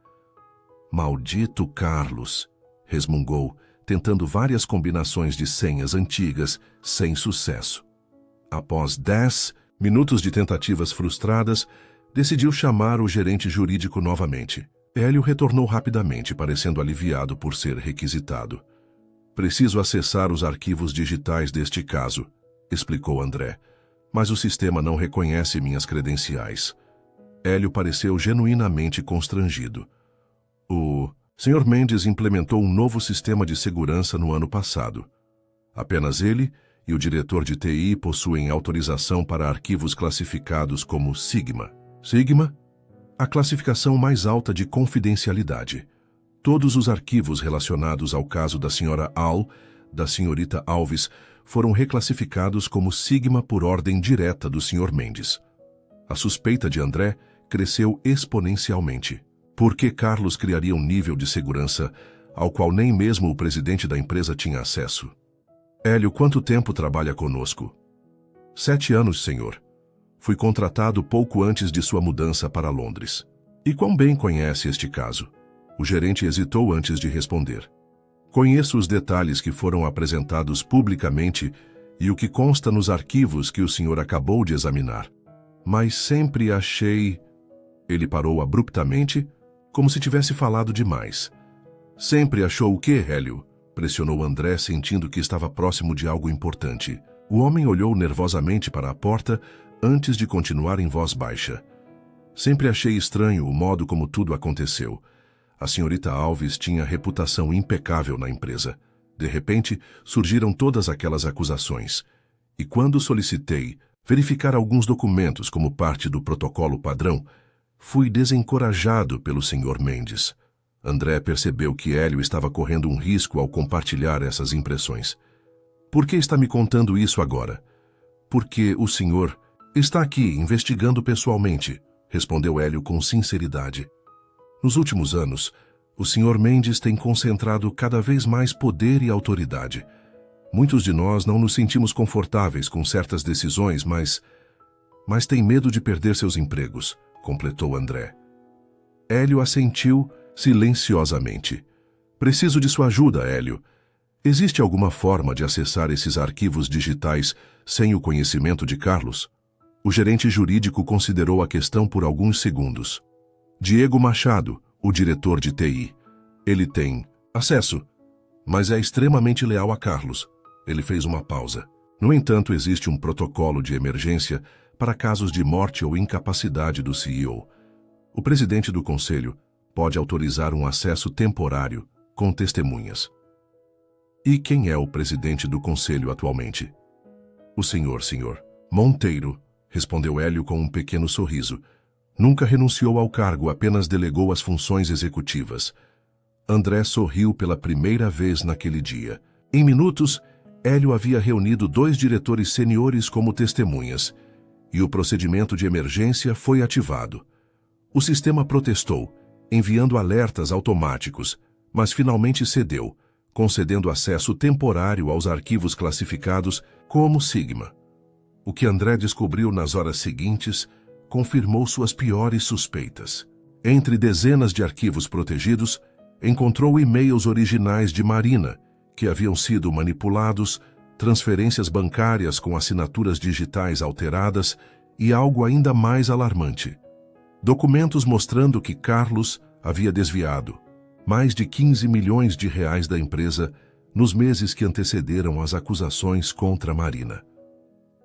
Maldito Carlos, resmungou, tentando várias combinações de senhas antigas, sem sucesso. Após 10 minutos de tentativas frustradas, decidiu chamar o gerente jurídico novamente. Hélio retornou rapidamente, parecendo aliviado por ser requisitado. Preciso acessar os arquivos digitais deste caso, explicou André, mas o sistema não reconhece minhas credenciais. Hélio pareceu genuinamente constrangido. O Sr. Mendes implementou um novo sistema de segurança no ano passado. Apenas ele e o diretor de TI possuem autorização para arquivos classificados como Sigma. Sigma? A classificação mais alta de confidencialidade. Todos os arquivos relacionados ao caso da Sra. Al, da Srta. Alves, foram reclassificados como Sigma por ordem direta do Sr. Mendes. A suspeita de André cresceu exponencialmente. Por que Carlos criaria um nível de segurança ao qual nem mesmo o presidente da empresa tinha acesso? Hélio, quanto tempo trabalha conosco? 7 anos, senhor. Fui contratado pouco antes de sua mudança para Londres. E quão bem conhece este caso? O gerente hesitou antes de responder. Conheço os detalhes que foram apresentados publicamente e o que consta nos arquivos que o senhor acabou de examinar. Mas sempre achei... Ele parou abruptamente, como se tivesse falado demais. Sempre achou o quê, Hélio? Pressionou André, sentindo que estava próximo de algo importante. O homem olhou nervosamente para a porta antes de continuar em voz baixa. Sempre achei estranho o modo como tudo aconteceu. A Srta. Alves tinha reputação impecável na empresa. De repente, surgiram todas aquelas acusações. E quando solicitei verificar alguns documentos como parte do protocolo padrão, fui desencorajado pelo Sr. Mendes. André percebeu que Hélio estava correndo um risco ao compartilhar essas impressões. Por que está me contando isso agora? Porque o senhor está aqui investigando pessoalmente, respondeu Hélio com sinceridade. Nos últimos anos, o Sr. Mendes tem concentrado cada vez mais poder e autoridade. Muitos de nós não nos sentimos confortáveis com certas decisões, mas tem medo de perder seus empregos, completou André. Hélio assentiu silenciosamente. Preciso de sua ajuda, Hélio. Existe alguma forma de acessar esses arquivos digitais sem o conhecimento de Carlos? O gerente jurídico considerou a questão por alguns segundos. Diego Machado, o diretor de TI. Ele tem acesso, mas é extremamente leal a Carlos. Ele fez uma pausa. No entanto, existe um protocolo de emergência para casos de morte ou incapacidade do CEO. O presidente do conselho pode autorizar um acesso temporário com testemunhas. E quem é o presidente do conselho atualmente? O senhor Monteiro, respondeu Hélio com um pequeno sorriso. Nunca renunciou ao cargo, apenas delegou as funções executivas. André sorriu pela primeira vez naquele dia. Em minutos, Hélio havia reunido 2 diretores seniores como testemunhas, e o procedimento de emergência foi ativado. O sistema protestou, enviando alertas automáticos, mas finalmente cedeu, concedendo acesso temporário aos arquivos classificados como Sigma. O que André descobriu nas horas seguintes confirmou suas piores suspeitas. Entre dezenas de arquivos protegidos, encontrou e-mails originais de Marina, que haviam sido manipulados, transferências bancárias com assinaturas digitais alteradas e algo ainda mais alarmante. Documentos mostrando que Carlos havia desviado mais de 15 milhões de reais da empresa nos meses que antecederam as acusações contra Marina.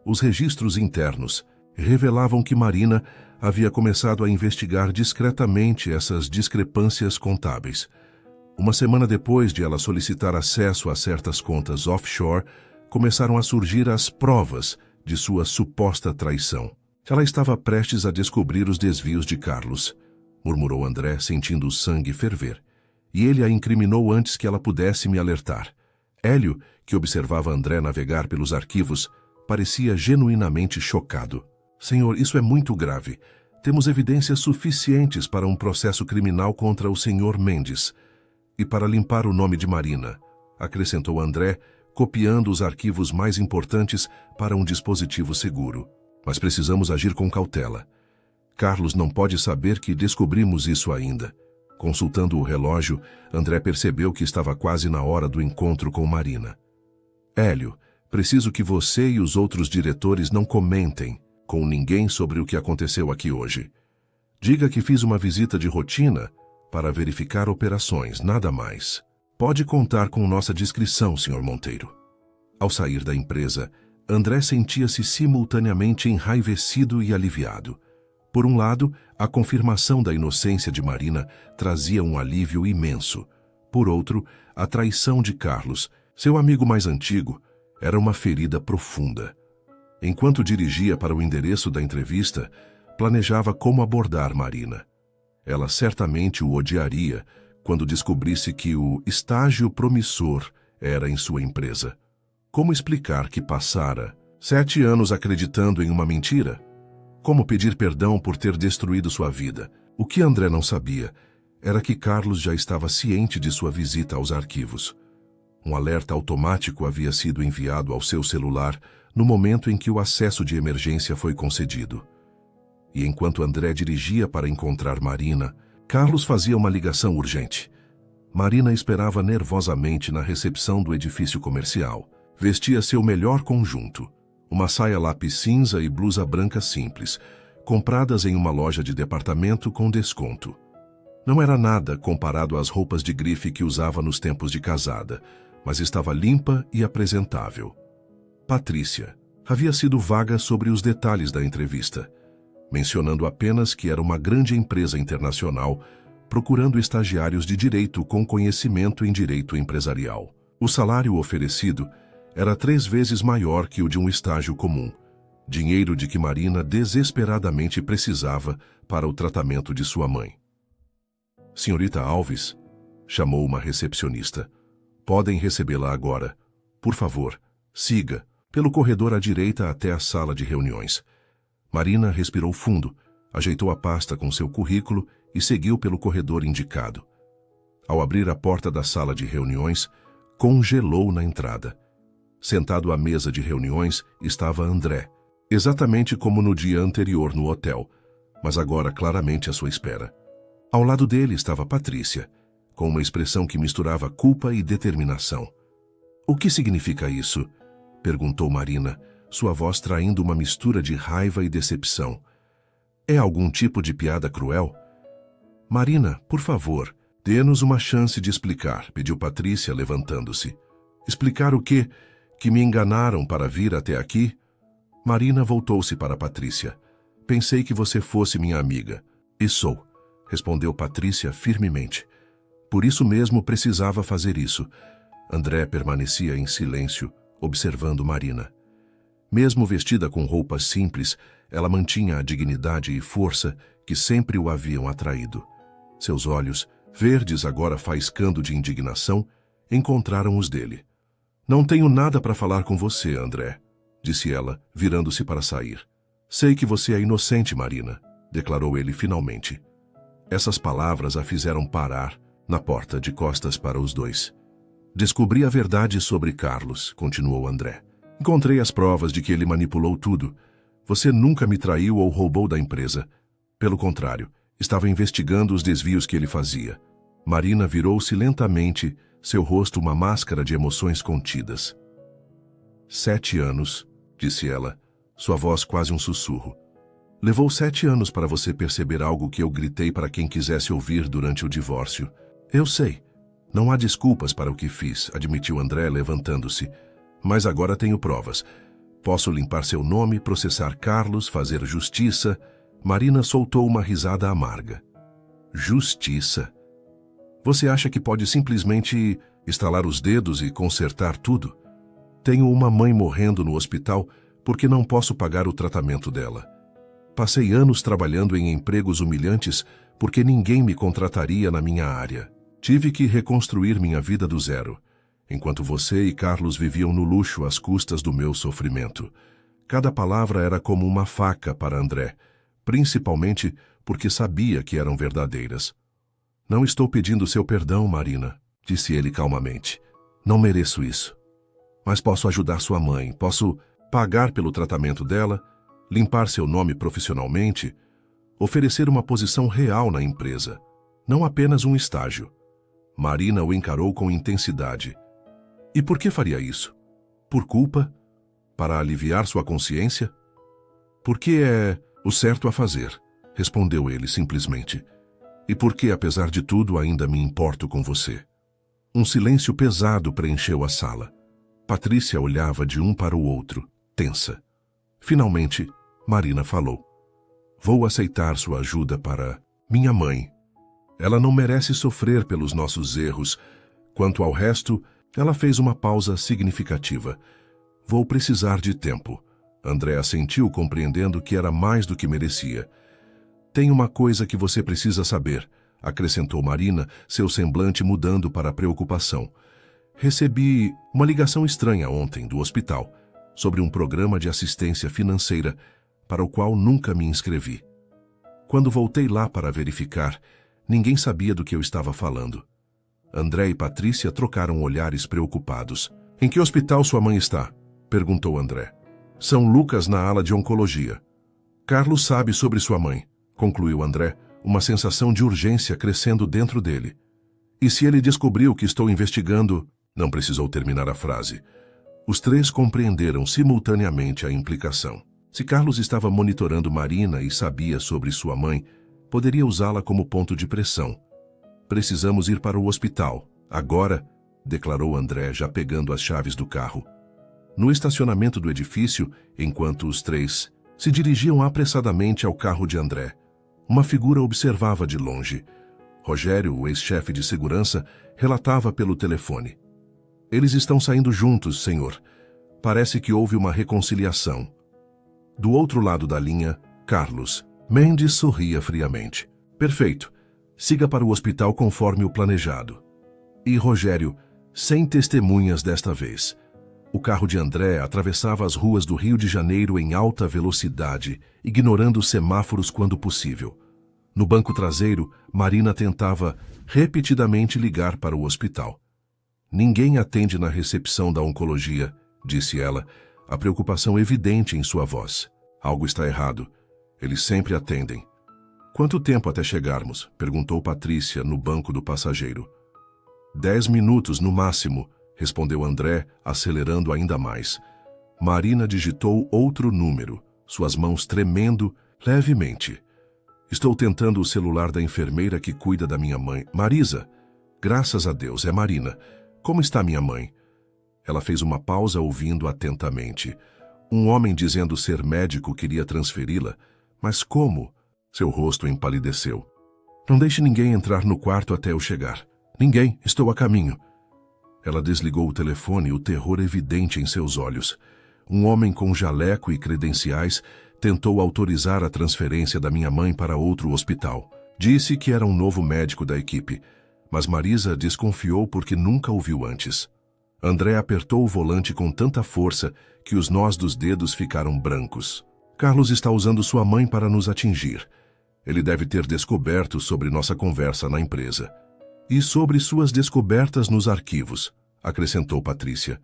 Os registros internos revelavam que Marina havia começado a investigar discretamente essas discrepâncias contábeis. Uma semana depois de ela solicitar acesso a certas contas offshore, começaram a surgir as provas de sua suposta traição. Ela estava prestes a descobrir os desvios de Carlos, murmurou André, sentindo o sangue ferver. E ele a incriminou antes que ela pudesse me alertar. Hélio, que observava André navegar pelos arquivos, parecia genuinamente chocado. Senhor, isso é muito grave. Temos evidências suficientes para um processo criminal contra o senhor Mendes. E para limpar o nome de Marina, acrescentou André, copiando os arquivos mais importantes para um dispositivo seguro. Mas precisamos agir com cautela. Carlos não pode saber que descobrimos isso ainda. Consultando o relógio, André percebeu que estava quase na hora do encontro com Marina. Hélio, preciso que você e os outros diretores não comentem com ninguém sobre o que aconteceu aqui hoje. Diga que fiz uma visita de rotina para verificar operações, nada mais. Pode contar com nossa discrição, Sr. Monteiro. Ao sair da empresa, André sentia-se simultaneamente enraivecido e aliviado. Por um lado, a confirmação da inocência de Marina trazia um alívio imenso. Por outro, a traição de Carlos, seu amigo mais antigo, era uma ferida profunda. Enquanto dirigia para o endereço da entrevista, planejava como abordar Marina. Ela certamente o odiaria quando descobrisse que o estágio promissor era em sua empresa. Como explicar que passara 7 anos acreditando em uma mentira? Como pedir perdão por ter destruído sua vida? O que André não sabia era que Carlos já estava ciente de sua visita aos arquivos. Um alerta automático havia sido enviado ao seu celular no momento em que o acesso de emergência foi concedido. E enquanto André dirigia para encontrar Marina, Carlos fazia uma ligação urgente. Marina esperava nervosamente na recepção do edifício comercial. Vestia seu melhor conjunto, uma saia lápis cinza e blusa branca simples, compradas em uma loja de departamento com desconto. Não era nada comparado às roupas de grife que usava nos tempos de casada, mas estava limpa e apresentável. Patrícia havia sido vaga sobre os detalhes da entrevista, mencionando apenas que era uma grande empresa internacional procurando estagiários de direito com conhecimento em direito empresarial. O salário oferecido era 3 vezes maior que o de um estágio comum, dinheiro de que Marina desesperadamente precisava para o tratamento de sua mãe. Senhorita Alves, chamou uma recepcionista. Podem recebê-la agora. Por favor, siga pelo corredor à direita até a sala de reuniões. Marina respirou fundo, ajeitou a pasta com seu currículo e seguiu pelo corredor indicado. Ao abrir a porta da sala de reuniões, congelou na entrada. Sentado à mesa de reuniões estava André, exatamente como no dia anterior no hotel, mas agora claramente à sua espera. Ao lado dele estava Patrícia, com uma expressão que misturava culpa e determinação. "O que significa isso?" perguntou Marina, sua voz traindo uma mistura de raiva e decepção. "É algum tipo de piada cruel?" "Marina, por favor, dê-nos uma chance de explicar", pediu Patrícia, levantando-se. "Explicar o quê? Que me enganaram para vir até aqui?" Marina voltou-se para Patrícia. "Pensei que você fosse minha amiga. E sou. respondeu Patrícia firmemente. Por isso mesmo precisava fazer isso. André permanecia em silêncio, observando Marina. Mesmo vestida com roupas simples, ela mantinha a dignidade e força que sempre o haviam atraído. Seus olhos, verdes agora faiscando de indignação, encontraram os dele. Não tenho nada para falar com você, André, disse ela, virando-se para sair. Sei que você é inocente, Marina, declarou ele finalmente. Essas palavras a fizeram parar na porta de costas para os dois. Descobri a verdade sobre Carlos, continuou André. Encontrei as provas de que ele manipulou tudo. Você nunca me traiu ou roubou da empresa. Pelo contrário, estava investigando os desvios que ele fazia. Marina virou-se lentamente, seu rosto uma máscara de emoções contidas. 7 anos, disse ela, sua voz quase um sussurro. Levou 7 anos para você perceber algo que eu gritei para quem quisesse ouvir durante o divórcio. Eu sei. Não há desculpas para o que fiz, admitiu André, levantando-se. Mas agora tenho provas. Posso limpar seu nome, processar Carlos, fazer justiça. Marina soltou uma risada amarga. Justiça? Você acha que pode simplesmente estalar os dedos e consertar tudo? Tenho uma mãe morrendo no hospital porque não posso pagar o tratamento dela. Passei anos trabalhando em empregos humilhantes porque ninguém me contrataria na minha área. Tive que reconstruir minha vida do zero, enquanto você e Carlos viviam no luxo às custas do meu sofrimento. Cada palavra era como uma faca para André, principalmente porque sabia que eram verdadeiras. Não estou pedindo seu perdão, Marina, disse ele calmamente. Não mereço isso. Mas posso ajudar sua mãe, posso pagar pelo tratamento dela, limpar seu nome profissionalmente, oferecer uma posição real na empresa, não apenas um estágio. Marina o encarou com intensidade. E por que faria isso? Por culpa? Para aliviar sua consciência? Porque é o certo a fazer, respondeu ele simplesmente. E porque, apesar de tudo, ainda me importo com você. Um silêncio pesado preencheu a sala. Patrícia olhava de um para o outro, tensa. Finalmente, Marina falou. Vou aceitar sua ajuda para minha mãe. Ela não merece sofrer pelos nossos erros. Quanto ao resto, ela fez uma pausa significativa. Vou precisar de tempo. André assentiu, compreendendo que era mais do que merecia. Tem uma coisa que você precisa saber, acrescentou Marina, seu semblante mudando para a preocupação. Recebi uma ligação estranha ontem do hospital sobre um programa de assistência financeira para o qual nunca me inscrevi. Quando voltei lá para verificar, ninguém sabia do que eu estava falando. André e Patrícia trocaram olhares preocupados. Em que hospital sua mãe está? Perguntou André. São Lucas, na ala de oncologia. Carlos sabe sobre sua mãe, concluiu André, uma sensação de urgência crescendo dentro dele. E se ele descobriu que estou investigando... Não precisou terminar a frase. Os três compreenderam simultaneamente a implicação. Se Carlos estava monitorando Marina e sabia sobre sua mãe, poderia usá-la como ponto de pressão. Precisamos ir para o hospital. Agora, declarou André, já pegando as chaves do carro. No estacionamento do edifício, enquanto os três se dirigiam apressadamente ao carro de André, uma figura observava de longe. Rogério, o ex-chefe de segurança, relatava pelo telefone. Eles estão saindo juntos, senhor. Parece que houve uma reconciliação. Do outro lado da linha, Carlos. Mendes sorria friamente. Perfeito. Siga para o hospital conforme o planejado. E Rogério, sem testemunhas desta vez. O carro de André atravessava as ruas do Rio de Janeiro em alta velocidade, ignorando os semáforos quando possível. No banco traseiro, Marina tentava repetidamente ligar para o hospital. Ninguém atende na recepção da oncologia, disse ela, a preocupação evidente em sua voz. Algo está errado. Eles sempre atendem. Quanto tempo até chegarmos? Perguntou Patrícia no banco do passageiro. 10 minutos no máximo, respondeu André, acelerando ainda mais. Marina digitou outro número, suas mãos tremendo levemente. Estou tentando o celular da enfermeira que cuida da minha mãe. Marisa. Graças a Deus, é Marina. Como está minha mãe? Ela fez uma pausa ouvindo atentamente. Um homem dizendo ser médico queria transferi-la. Mas como? Seu rosto empalideceu. Não deixe ninguém entrar no quarto até eu chegar. Ninguém, estou a caminho. Ela desligou o telefone, o terror evidente em seus olhos. Um homem com jaleco e credenciais tentou autorizar a transferência da minha mãe para outro hospital. Disse que era um novo médico da equipe, mas Marisa desconfiou porque nunca o viu antes. André apertou o volante com tanta força que os nós dos dedos ficaram brancos. Carlos está usando sua mãe para nos atingir. Ele deve ter descoberto sobre nossa conversa na empresa. E sobre suas descobertas nos arquivos, acrescentou Patrícia.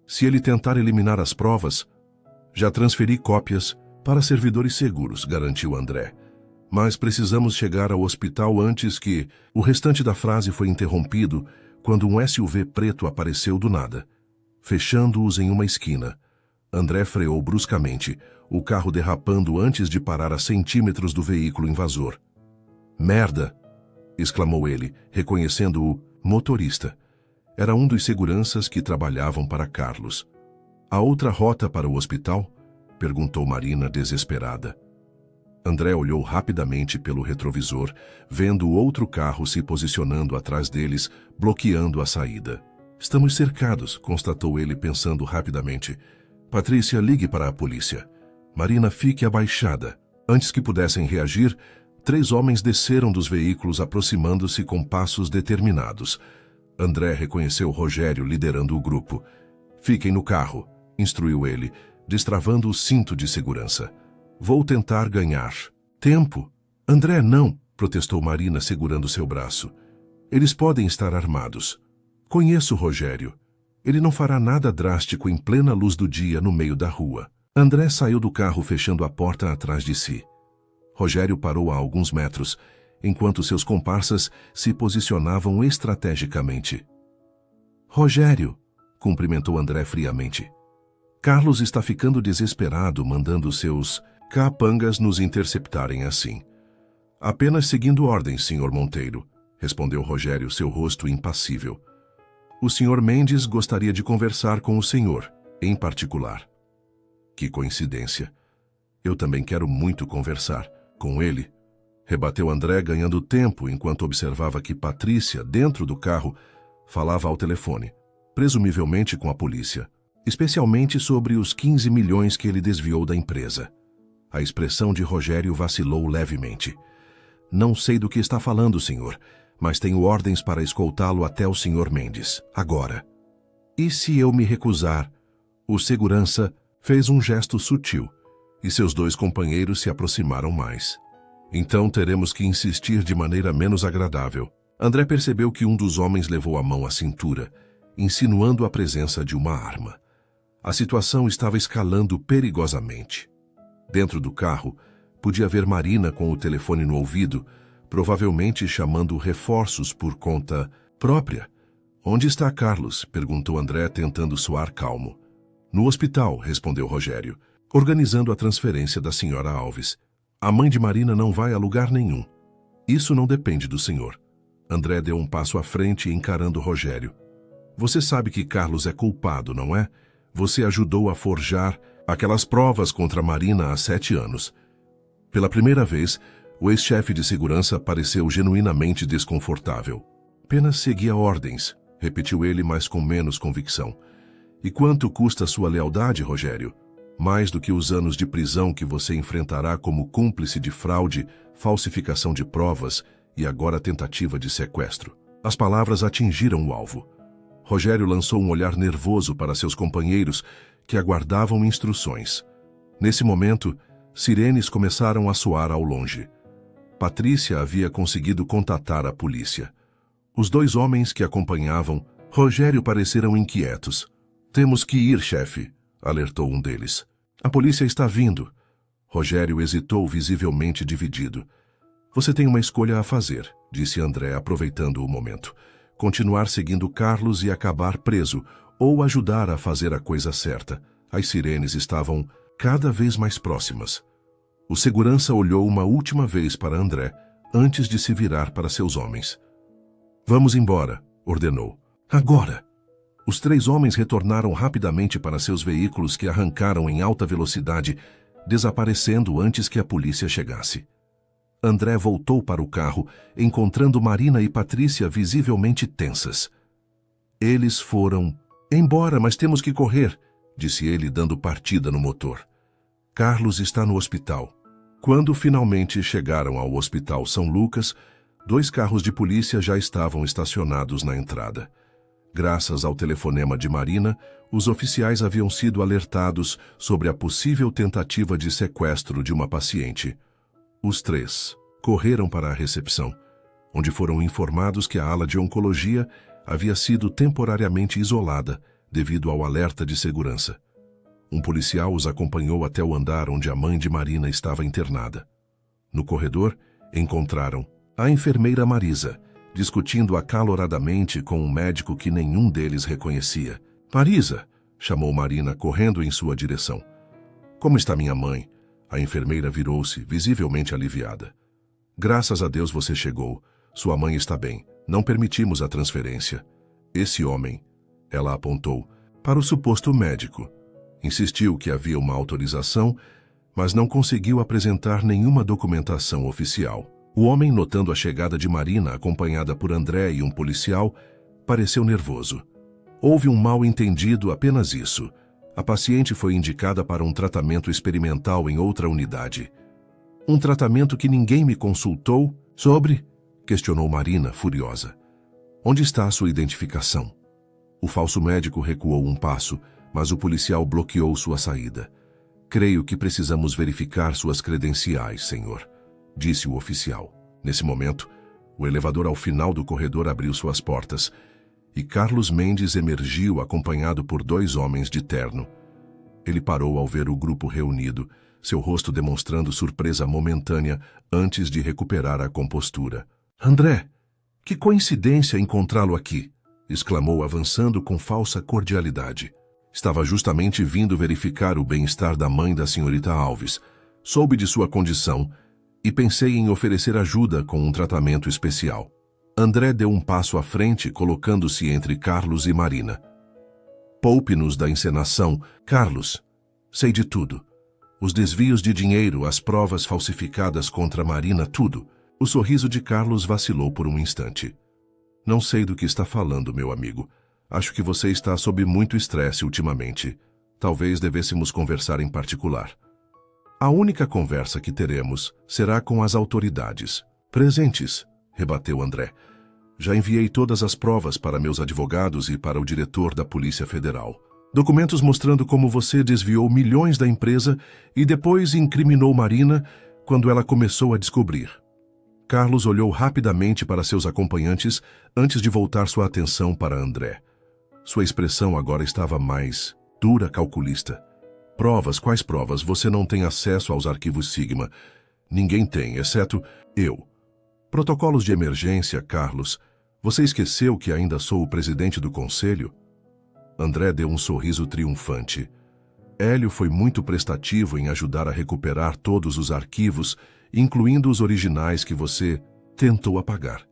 Se ele tentar eliminar as provas, já transferi cópias para servidores seguros, garantiu André. Mas precisamos chegar ao hospital antes que... O restante da frase foi interrompido quando um SUV preto apareceu do nada, fechando-os em uma esquina. André freou bruscamente, o carro derrapando antes de parar a centímetros do veículo invasor. Merda! Exclamou ele, reconhecendo o motorista. Era um dos seguranças que trabalhavam para Carlos. A outra rota para o hospital? Perguntou Marina, desesperada. André olhou rapidamente pelo retrovisor, vendo outro carro se posicionando atrás deles, bloqueando a saída. Estamos cercados, constatou ele pensando rapidamente. Patrícia, ligue para a polícia. Marina, fique abaixada. Antes que pudessem reagir, 3 homens desceram dos veículos aproximando-se com passos determinados. André reconheceu Rogério liderando o grupo. Fiquem no carro, instruiu ele, destravando o cinto de segurança. Vou tentar ganhar tempo. André, não, protestou Marina segurando seu braço. Eles podem estar armados. Conheço Rogério. Ele não fará nada drástico em plena luz do dia no meio da rua. André saiu do carro fechando a porta atrás de si. Rogério parou a alguns metros, enquanto seus comparsas se posicionavam estrategicamente. Rogério, cumprimentou André friamente. Carlos está ficando desesperado mandando seus capangas nos interceptarem assim. Apenas seguindo ordens, Sr. Monteiro, respondeu Rogério, seu rosto impassível. O Sr. Mendes gostaria de conversar com o senhor, em particular. Que coincidência. Eu também quero muito conversar com ele, rebateu André, ganhando tempo enquanto observava que Patrícia, dentro do carro, falava ao telefone, presumivelmente com a polícia, especialmente sobre os 15 milhões que ele desviou da empresa. A expressão de Rogério vacilou levemente. Não sei do que está falando, senhor, mas tenho ordens para escoltá-lo até o Sr. Mendes, agora. E se eu me recusar? O segurança fez um gesto sutil, e seus 2 companheiros se aproximaram mais. Então teremos que insistir de maneira menos agradável. André percebeu que um dos homens levou a mão à cintura, insinuando a presença de uma arma. A situação estava escalando perigosamente. Dentro do carro, podia ver Marina com o telefone no ouvido, provavelmente chamando reforços por conta própria. Onde está Carlos? Perguntou André, tentando soar calmo. No hospital, respondeu Rogério, organizando a transferência da senhora Alves. A mãe de Marina não vai a lugar nenhum. Isso não depende do senhor. André deu um passo à frente, encarando Rogério. Você sabe que Carlos é culpado, não é? Você ajudou a forjar aquelas provas contra Marina há 7 anos. Pela primeira vez, o ex-chefe de segurança pareceu genuinamente desconfortável. Apenas seguia ordens, repetiu ele, mas com menos convicção. E quanto custa sua lealdade, Rogério? Mais do que os anos de prisão que você enfrentará como cúmplice de fraude, falsificação de provas e agora tentativa de sequestro. As palavras atingiram o alvo. Rogério lançou um olhar nervoso para seus companheiros, que aguardavam instruções. Nesse momento, sirenes começaram a soar ao longe. Patrícia havia conseguido contatar a polícia. Os 2 homens que acompanhavam Rogério pareceram inquietos. Temos que ir, chefe, alertou um deles. A polícia está vindo. Rogério hesitou, visivelmente dividido. Você tem uma escolha a fazer, disse André, aproveitando o momento. Continuar seguindo Carlos e acabar preso, ou ajudar a fazer a coisa certa. As sirenes estavam cada vez mais próximas. O segurança olhou uma última vez para André, antes de se virar para seus homens. Vamos embora, ordenou. Agora! Os 3 homens retornaram rapidamente para seus veículos que arrancaram em alta velocidade, desaparecendo antes que a polícia chegasse. André voltou para o carro, encontrando Marina e Patrícia visivelmente tensas. Eles foram... Embora, mas temos que correr, disse ele, dando partida no motor. Carlos está no hospital. Quando finalmente chegaram ao Hospital São Lucas, 2 carros de polícia já estavam estacionados na entrada. Graças ao telefonema de Marina, os oficiais haviam sido alertados sobre a possível tentativa de sequestro de uma paciente. Os 3 correram para a recepção, onde foram informados que a ala de oncologia havia sido temporariamente isolada devido ao alerta de segurança. Um policial os acompanhou até o andar onde a mãe de Marina estava internada. No corredor, encontraram a enfermeira Marisa, discutindo acaloradamente com um médico que nenhum deles reconhecia. Marisa, chamou Marina correndo em sua direção. Como está minha mãe? A enfermeira virou-se, visivelmente aliviada. Graças a Deus você chegou. Sua mãe está bem. Não permitimos a transferência. Esse homem, ela apontou, para o suposto médico. Insistiu que havia uma autorização, mas não conseguiu apresentar nenhuma documentação oficial. O homem, notando a chegada de Marina, acompanhada por André e um policial, pareceu nervoso. Houve um mal-entendido, apenas isso. A paciente foi indicada para um tratamento experimental em outra unidade. Um tratamento que ninguém me consultou sobre? Questionou Marina, furiosa. Onde está a sua identificação? O falso médico recuou um passo, mas o policial bloqueou sua saída. Creio que precisamos verificar suas credenciais, senhor, disse o oficial. Nesse momento, o elevador ao final do corredor abriu suas portas e Carlos Mendes emergiu acompanhado por 2 homens de terno. Ele parou ao ver o grupo reunido, seu rosto demonstrando surpresa momentânea antes de recuperar a compostura. André, que coincidência encontrá-lo aqui! Exclamou avançando com falsa cordialidade. Estava justamente vindo verificar o bem-estar da mãe da senhorita Alves. Soube de sua condição e pensei em oferecer ajuda com um tratamento especial. André deu um passo à frente, colocando-se entre Carlos e Marina. Poupe-nos da encenação, Carlos. Sei de tudo. Os desvios de dinheiro, as provas falsificadas contra Marina, tudo. O sorriso de Carlos vacilou por um instante. Não sei do que está falando, meu amigo. Acho que você está sob muito estresse ultimamente. Talvez devêssemos conversar em particular. A única conversa que teremos será com as autoridades. Presentes, rebateu André. Já enviei todas as provas para meus advogados e para o diretor da Polícia Federal. Documentos mostrando como você desviou milhões da empresa e depois incriminou Marina quando ela começou a descobrir. Carlos olhou rapidamente para seus acompanhantes antes de voltar sua atenção para André. Sua expressão agora estava mais dura, calculista. Provas? Quais provas? Você não tem acesso aos arquivos Sigma. Ninguém tem, exceto eu. Protocolos de emergência, Carlos. Você esqueceu que ainda sou o presidente do conselho? André deu um sorriso triunfante. Hélio foi muito prestativo em ajudar a recuperar todos os arquivos, incluindo os originais que você tentou apagar.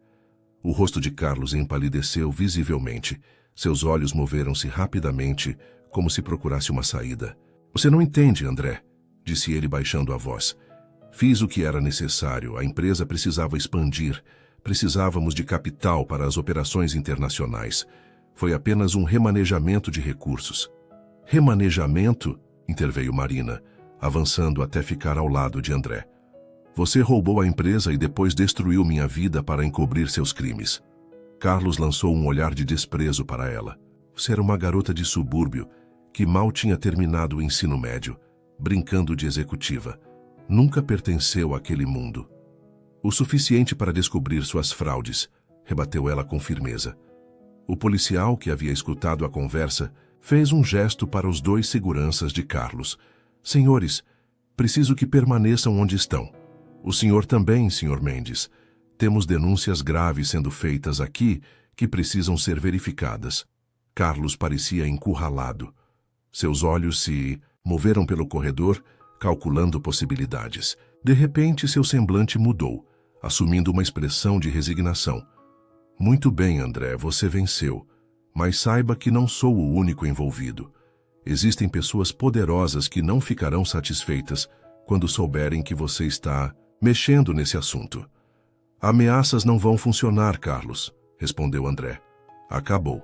O rosto de Carlos empalideceu visivelmente. Seus olhos moveram-se rapidamente, como se procurasse uma saída. Você não entende, André, disse ele baixando a voz. Fiz o que era necessário. A empresa precisava expandir. Precisávamos de capital para as operações internacionais. Foi apenas um remanejamento de recursos. Remanejamento? Interveio Marina, avançando até ficar ao lado de André. Você roubou a empresa e depois destruiu minha vida para encobrir seus crimes. Carlos lançou um olhar de desprezo para ela. Você era uma garota de subúrbio que mal tinha terminado o ensino médio, brincando de executiva. Nunca pertenceu àquele mundo. O suficiente para descobrir suas fraudes, rebateu ela com firmeza. O policial, que havia escutado a conversa, fez um gesto para os 2 seguranças de Carlos. Senhores, preciso que permaneçam onde estão. O senhor também, senhor Mendes. Temos denúncias graves sendo feitas aqui que precisam ser verificadas. Carlos parecia encurralado. Seus olhos se moveram pelo corredor, calculando possibilidades. De repente, seu semblante mudou, assumindo uma expressão de resignação. Muito bem, André, você venceu. Mas saiba que não sou o único envolvido. Existem pessoas poderosas que não ficarão satisfeitas quando souberem que você está mexendo nesse assunto. Ameaças não vão funcionar, Carlos, respondeu André. Acabou.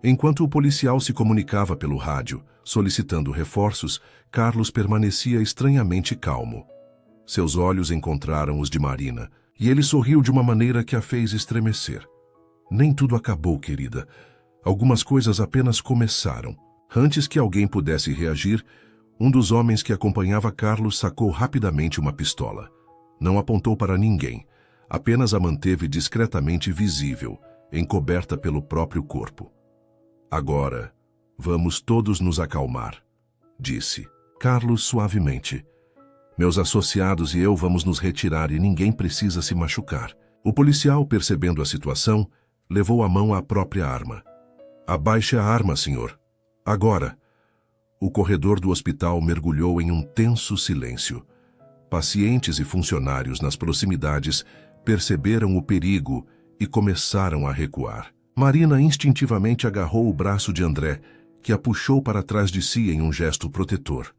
Enquanto o policial se comunicava pelo rádio, solicitando reforços, Carlos permanecia estranhamente calmo. Seus olhos encontraram os de Marina, e ele sorriu de uma maneira que a fez estremecer. Nem tudo acabou, querida. Algumas coisas apenas começaram. Antes que alguém pudesse reagir, um dos homens que acompanhava Carlos sacou rapidamente uma pistola. Não apontou para ninguém, apenas a manteve discretamente visível, encoberta pelo próprio corpo. Agora, vamos todos nos acalmar, disse Carlos suavemente. Meus associados e eu vamos nos retirar e ninguém precisa se machucar. O policial, percebendo a situação, levou a mão à própria arma. Abaixe a arma, senhor. Agora. O corredor do hospital mergulhou em um tenso silêncio. Pacientes e funcionários nas proximidades perceberam o perigo e começaram a recuar. Marina instintivamente agarrou o braço de André, que a puxou para trás de si em um gesto protetor.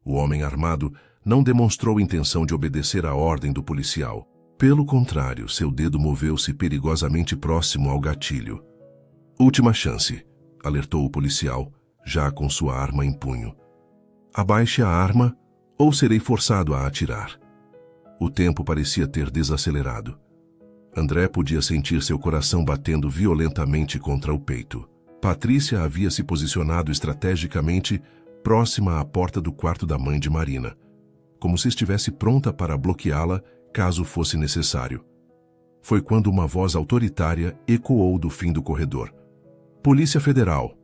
O homem armado não demonstrou intenção de obedecer à ordem do policial. Pelo contrário, seu dedo moveu-se perigosamente próximo ao gatilho. Última chance, alertou o policial, já com sua arma em punho. Abaixe a arma ou serei forçado a atirar. O tempo parecia ter desacelerado. André podia sentir seu coração batendo violentamente contra o peito. Patrícia havia se posicionado estrategicamente próxima à porta do quarto da mãe de Marina, como se estivesse pronta para bloqueá-la caso fosse necessário. Foi quando uma voz autoritária ecoou do fim do corredor. Polícia Federal.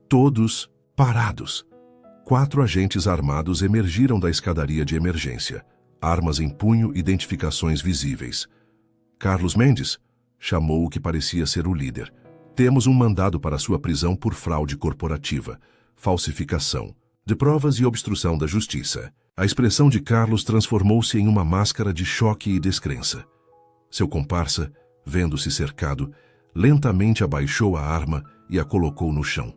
Todos parados. 4 agentes armados emergiram da escadaria de emergência, armas em punho, identificações visíveis. Carlos Mendes chamou o que parecia ser o líder. Temos um mandado para sua prisão por fraude corporativa, falsificação de provas e obstrução da justiça. A expressão de Carlos transformou-se em uma máscara de choque e descrença. Seu comparsa, vendo-se cercado, lentamente abaixou a arma e a colocou no chão.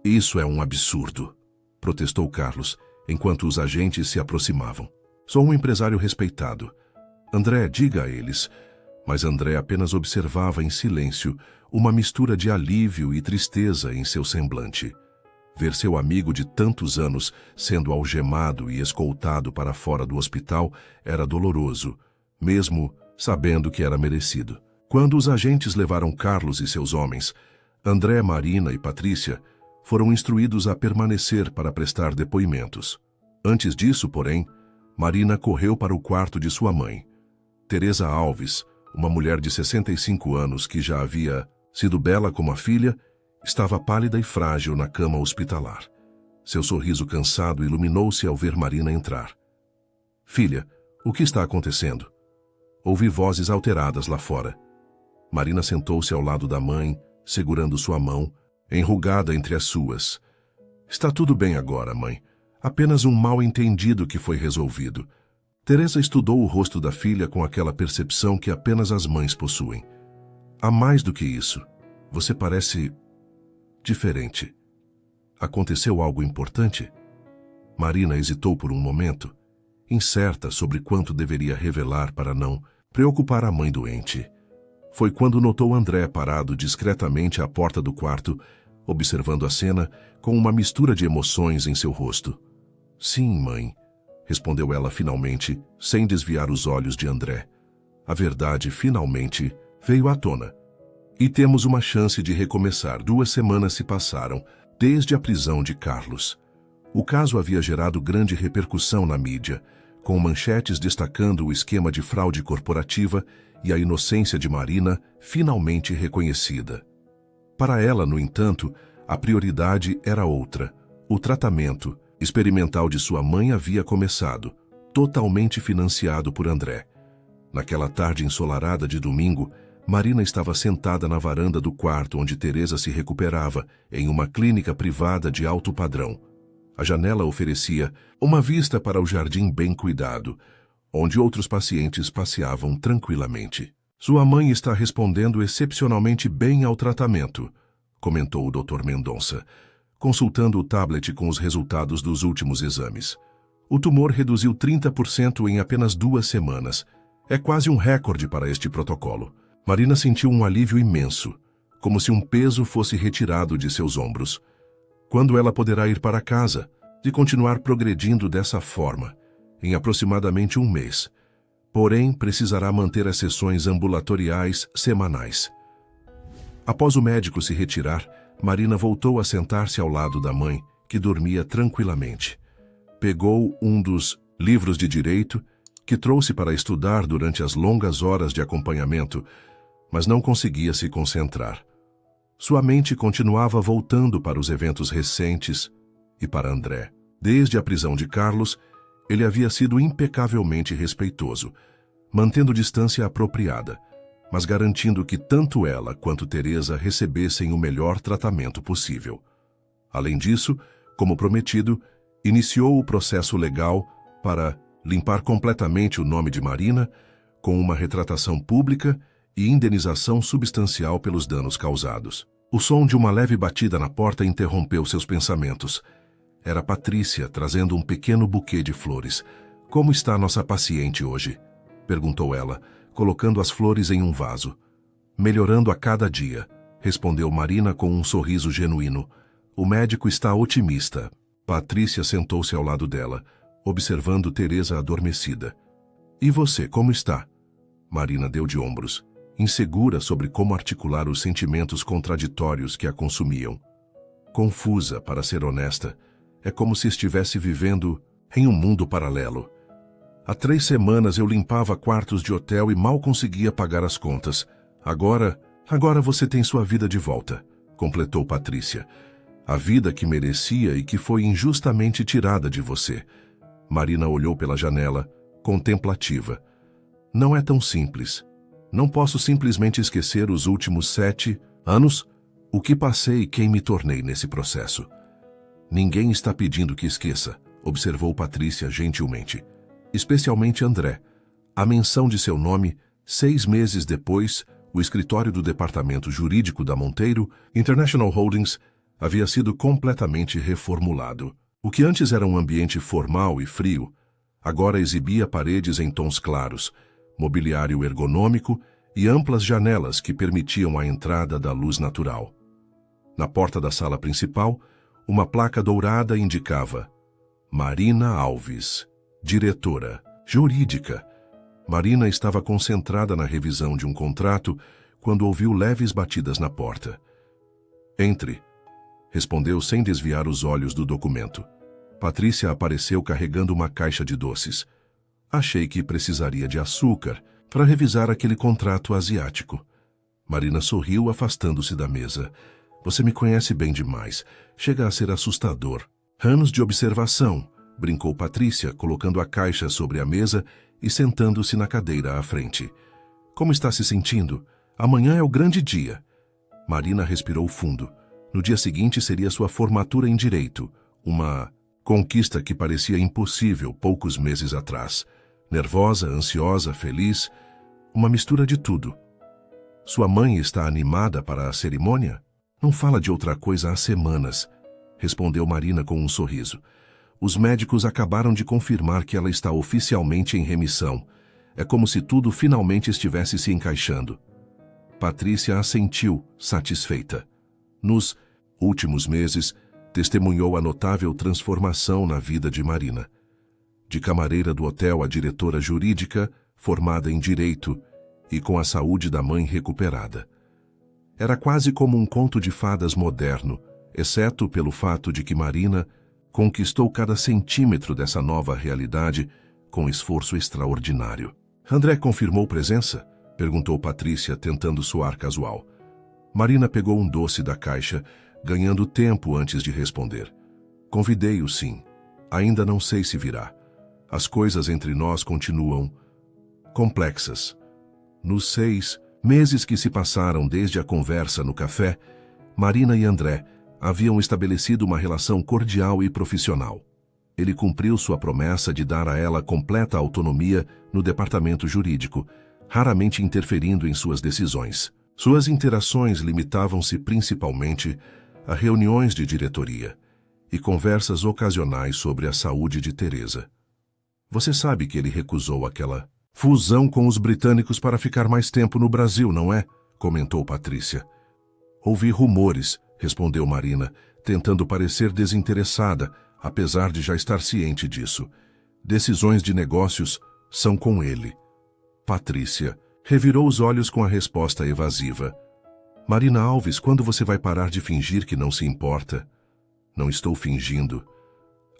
Isso é um absurdo, protestou Carlos, enquanto os agentes se aproximavam. Sou um empresário respeitado. André, diga a eles. Mas André apenas observava em silêncio uma mistura de alívio e tristeza em seu semblante. Ver seu amigo de tantos anos sendo algemado e escoltado para fora do hospital era doloroso, mesmo sabendo que era merecido. Quando os agentes levaram Carlos e seus homens, André, Marina e Patrícia foram instruídos a permanecer para prestar depoimentos. Antes disso, porém, Marina correu para o quarto de sua mãe. Teresa Alves, uma mulher de 65 anos que já havia sido bela como a filha, estava pálida e frágil na cama hospitalar. Seu sorriso cansado iluminou-se ao ver Marina entrar. Filha, o que está acontecendo? Ouvi vozes alteradas lá fora. Marina sentou-se ao lado da mãe, segurando sua mão, enrugada entre as suas. Está tudo bem agora, mãe. Apenas um mal-entendido que foi resolvido. Teresa estudou o rosto da filha com aquela percepção que apenas as mães possuem. Há mais do que isso. Você parece diferente. Aconteceu algo importante? Marina hesitou por um momento, incerta sobre quanto deveria revelar para não preocupar a mãe doente. Foi quando notou André parado discretamente à porta do quarto, observando a cena com uma mistura de emoções em seu rosto. Sim, mãe, respondeu ela finalmente, sem desviar os olhos de André. A verdade finalmente veio à tona. E temos uma chance de recomeçar. 2 semanas se passaram desde a prisão de Carlos. O caso havia gerado grande repercussão na mídia, com manchetes destacando o esquema de fraude corporativa e a inocência de Marina finalmente reconhecida. Para ela, no entanto, a prioridade era outra. O tratamento experimental de sua mãe havia começado, totalmente financiado por André. Naquela tarde ensolarada de domingo, Marina estava sentada na varanda do quarto onde Teresa se recuperava, em uma clínica privada de alto padrão. A janela oferecia uma vista para o jardim bem cuidado, onde outros pacientes passeavam tranquilamente. Sua mãe está respondendo excepcionalmente bem ao tratamento, comentou o Dr. Mendonça, consultando o tablet com os resultados dos últimos exames. O tumor reduziu 30% em apenas 2 semanas. É quase um recorde para este protocolo. Marina sentiu um alívio imenso, como se um peso fosse retirado de seus ombros. Quando ela poderá ir para casa e continuar progredindo dessa forma, em aproximadamente 1 mês. Porém, precisará manter as sessões ambulatoriais semanais. Após o médico se retirar, Marina voltou a sentar-se ao lado da mãe, que dormia tranquilamente. Pegou um dos livros de direito que trouxe para estudar durante as longas horas de acompanhamento, mas não conseguia se concentrar. Sua mente continuava voltando para os eventos recentes e para André. Desde a prisão de Carlos, ele havia sido impecavelmente respeitoso, mantendo distância apropriada, mas garantindo que tanto ela quanto Teresa recebessem o melhor tratamento possível. Além disso, como prometido, iniciou o processo legal para limpar completamente o nome de Marina, com uma retratação pública e indenização substancial pelos danos causados. O som de uma leve batida na porta interrompeu seus pensamentos. Era Patrícia trazendo um pequeno buquê de flores. "Como está nossa paciente hoje?" perguntou ela, colocando as flores em um vaso. "Melhorando a cada dia", respondeu Marina com um sorriso genuíno. "O médico está otimista." Patrícia sentou-se ao lado dela, observando Teresa adormecida. "E você, como está?" Marina deu de ombros, insegura sobre como articular os sentimentos contraditórios que a consumiam. Confusa, para ser honesta, é como se estivesse vivendo em um mundo paralelo. Há 3 semanas eu limpava quartos de hotel e mal conseguia pagar as contas. Agora você tem sua vida de volta", completou Patrícia. "A vida que merecia e que foi injustamente tirada de você." Marina olhou pela janela, contemplativa. "Não é tão simples. Não posso simplesmente esquecer os últimos 7 anos, o que passei e quem me tornei nesse processo." "Ninguém está pedindo que esqueça", observou Patrícia gentilmente. "Especialmente André. A menção de seu nome, 6 meses depois, o escritório do departamento jurídico da Monteiro International Holdings havia sido completamente reformulado. O que antes era um ambiente formal e frio, agora exibia paredes em tons claros, mobiliário ergonômico e amplas janelas que permitiam a entrada da luz natural. Na porta da sala principal, uma placa dourada indicava Marina Alves, diretora jurídica. Marina estava concentrada na revisão de um contrato quando ouviu leves batidas na porta. "Entre", respondeu sem desviar os olhos do documento. Patrícia apareceu carregando uma caixa de doces. "Achei que precisaria de açúcar para revisar aquele contrato asiático." Marina sorriu, afastando-se da mesa. "Você me conhece bem demais. Chega a ser assustador." "Anos de observação", brincou Patrícia, colocando a caixa sobre a mesa e sentando-se na cadeira à frente. "Como está se sentindo? Amanhã é o grande dia." Marina respirou fundo. No dia seguinte seria sua formatura em Direito, uma conquista que parecia impossível poucos meses atrás. Nervosa, ansiosa, feliz, uma mistura de tudo. "Sua mãe está animada para a cerimônia?" "Não fala de outra coisa há semanas", respondeu Marina com um sorriso. "Os médicos acabaram de confirmar que ela está oficialmente em remissão. É como se tudo finalmente estivesse se encaixando." Patrícia assentiu, satisfeita. Nos últimos meses, testemunhou a notável transformação na vida de Marina. De camareira do hotel a diretora jurídica, formada em Direito e com a saúde da mãe recuperada. Era quase como um conto de fadas moderno, exceto pelo fato de que Marina conquistou cada centímetro dessa nova realidade com esforço extraordinário. "André confirmou presença?" perguntou Patrícia, tentando soar casual. Marina pegou um doce da caixa, ganhando tempo antes de responder. "Convidei-o, sim. Ainda não sei se virá. As coisas entre nós continuam complexas." Nos 6 meses que se passaram desde a conversa no café, Marina e André haviam estabelecido uma relação cordial e profissional. Ele cumpriu sua promessa de dar a ela completa autonomia no departamento jurídico, raramente interferindo em suas decisões. Suas interações limitavam-se principalmente a reuniões de diretoria e conversas ocasionais sobre a saúde de Teresa. Você sabe que ele recusou aquela fusão com os britânicos para ficar mais tempo no Brasil, não é? Comentou Patrícia. Ouvi rumores, respondeu Marina, tentando parecer desinteressada, apesar de já estar ciente disso. Decisões de negócios são com ele. Patrícia revirou os olhos com a resposta evasiva. Marina Alves, quando você vai parar de fingir que não se importa? Não estou fingindo.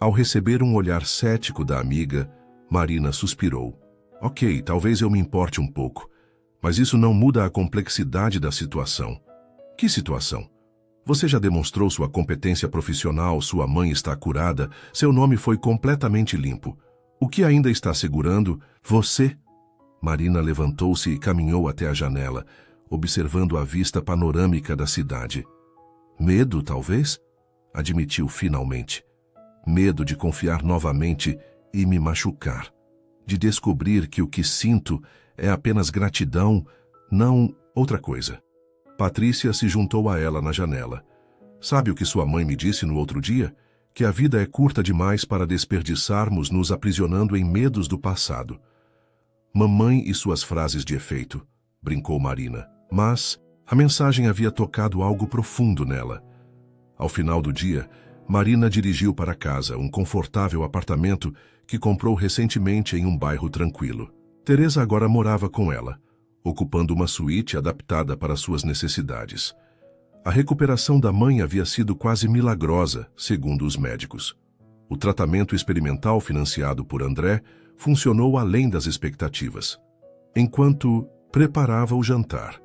Ao receber um olhar cético da amiga, Marina suspirou. Ok, talvez eu me importe um pouco, mas isso não muda a complexidade da situação. Que situação? Você já demonstrou sua competência profissional, sua mãe está curada, seu nome foi completamente limpo. O que ainda está segurando? Você? Marina levantou-se e caminhou até a janela, observando a vista panorâmica da cidade. Medo, talvez? Admitiu finalmente. Medo de confiar novamente e me machucar. De descobrir que o que sinto é apenas gratidão, não outra coisa. Patrícia se juntou a ela na janela. Sabe o que sua mãe me disse no outro dia? Que a vida é curta demais para desperdiçarmos nos aprisionando em medos do passado. Mamãe e suas frases de efeito, brincou Marina. Mas a mensagem havia tocado algo profundo nela. Ao final do dia, Marina dirigiu para casa, um confortável apartamento que comprou recentemente em um bairro tranquilo. Teresa agora morava com ela, ocupando uma suíte adaptada para suas necessidades. A recuperação da mãe havia sido quase milagrosa, segundo os médicos. O tratamento experimental financiado por André funcionou além das expectativas. Enquanto preparava o jantar,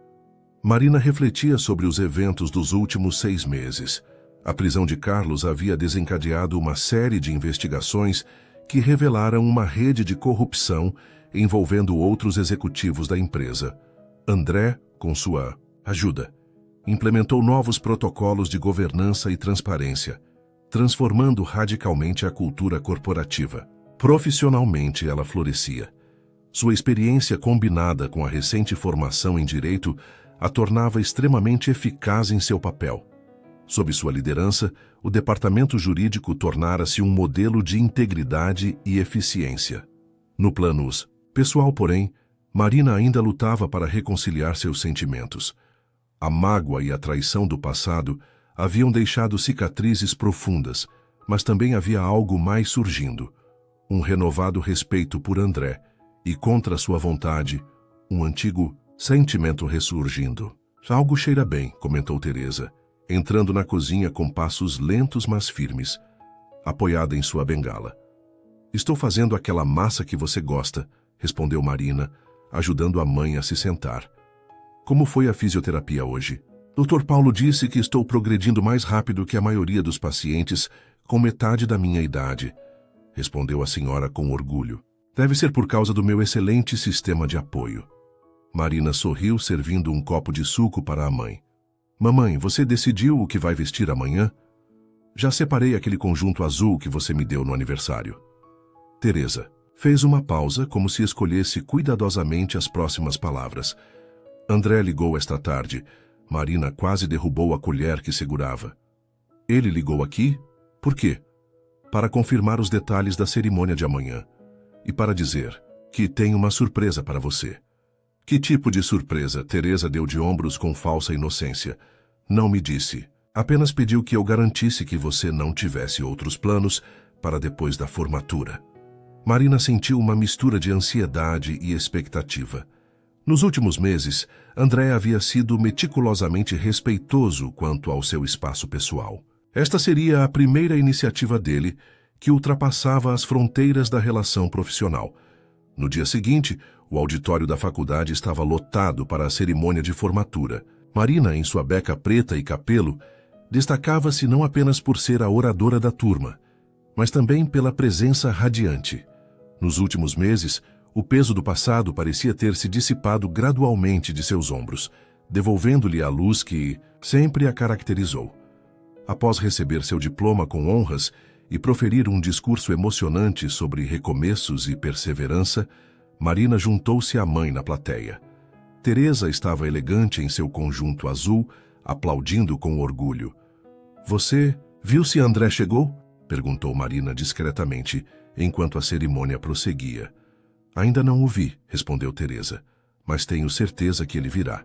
Marina refletia sobre os eventos dos últimos 6 meses. A prisão de Carlos havia desencadeado uma série de investigações que revelaram uma rede de corrupção envolvendo outros executivos da empresa. André, com sua ajuda, implementou novos protocolos de governança e transparência, transformando radicalmente a cultura corporativa. Profissionalmente, ela florescia. Sua experiência combinada com a recente formação em direito a tornava extremamente eficaz em seu papel. Sob sua liderança, o departamento jurídico tornara-se um modelo de integridade e eficiência. No plano pessoal, porém, Marina ainda lutava para reconciliar seus sentimentos. A mágoa e a traição do passado haviam deixado cicatrizes profundas, mas também havia algo mais surgindo. Um renovado respeito por André e, contra sua vontade, um antigo sentimento ressurgindo. Algo cheira bem, comentou Teresa, entrando na cozinha com passos lentos mas firmes, apoiada em sua bengala. Estou fazendo aquela massa que você gosta, respondeu Marina, ajudando a mãe a se sentar. Como foi a fisioterapia hoje? Dr. Paulo disse que estou progredindo mais rápido que a maioria dos pacientes com metade da minha idade, respondeu a senhora com orgulho. Deve ser por causa do meu excelente sistema de apoio. Marina sorriu, servindo um copo de suco para a mãe. Mamãe, você decidiu o que vai vestir amanhã? Já separei aquele conjunto azul que você me deu no aniversário. Teresa fez uma pausa, como se escolhesse cuidadosamente as próximas palavras. André ligou esta tarde. Marina quase derrubou a colher que segurava. Ele ligou aqui? Por quê? Para confirmar os detalhes da cerimônia de amanhã. E para dizer que tem uma surpresa para você. Que tipo de surpresa? Teresa deu de ombros com falsa inocência. Não me disse. Apenas pediu que eu garantisse que você não tivesse outros planos para depois da formatura. Marina sentiu uma mistura de ansiedade e expectativa. Nos últimos meses, André havia sido meticulosamente respeitoso quanto ao seu espaço pessoal. Esta seria a primeira iniciativa dele que ultrapassava as fronteiras da relação profissional. No dia seguinte, o auditório da faculdade estava lotado para a cerimônia de formatura. Marina, em sua beca preta e capelo, destacava-se não apenas por ser a oradora da turma, mas também pela presença radiante. Nos últimos meses, o peso do passado parecia ter se dissipado gradualmente de seus ombros, devolvendo-lhe a luz que sempre a caracterizou. Após receber seu diploma com honras e proferir um discurso emocionante sobre recomeços e perseverança, Marina juntou-se à mãe na plateia. Teresa estava elegante em seu conjunto azul, aplaudindo com orgulho. Você viu se André chegou? Perguntou Marina discretamente, enquanto a cerimônia prosseguia. Ainda não o vi, respondeu Teresa, mas tenho certeza que ele virá.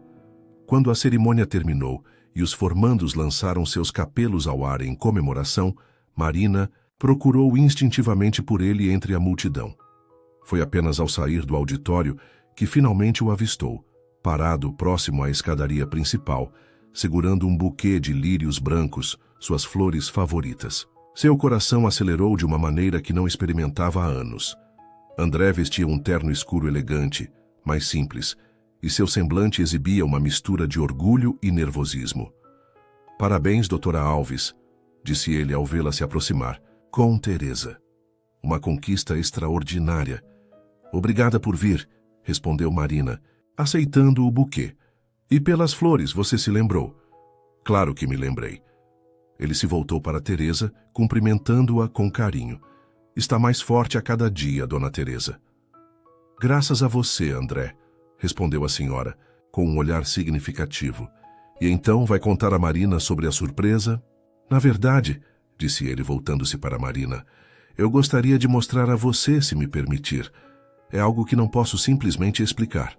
Quando a cerimônia terminou e os formandos lançaram seus capelos ao ar em comemoração, Marina procurou instintivamente por ele entre a multidão. Foi apenas ao sair do auditório que finalmente o avistou, parado próximo à escadaria principal, segurando um buquê de lírios brancos, suas flores favoritas. Seu coração acelerou de uma maneira que não experimentava há anos. André vestia um terno escuro elegante, mais simples, e seu semblante exibia uma mistura de orgulho e nervosismo. Parabéns, doutora Alves, disse ele ao vê-la se aproximar, com Teresa. Uma conquista extraordinária. Obrigada por vir, respondeu Marina, aceitando o buquê. E pelas flores, você se lembrou? Claro que me lembrei. Ele se voltou para Teresa, cumprimentando-a com carinho. Está mais forte a cada dia, dona Teresa. Graças a você, André, respondeu a senhora, com um olhar significativo. E então vai contar a Marina sobre a surpresa? Na verdade, disse ele voltando-se para Marina, eu gostaria de mostrar a você, se me permitir. É algo que não posso simplesmente explicar.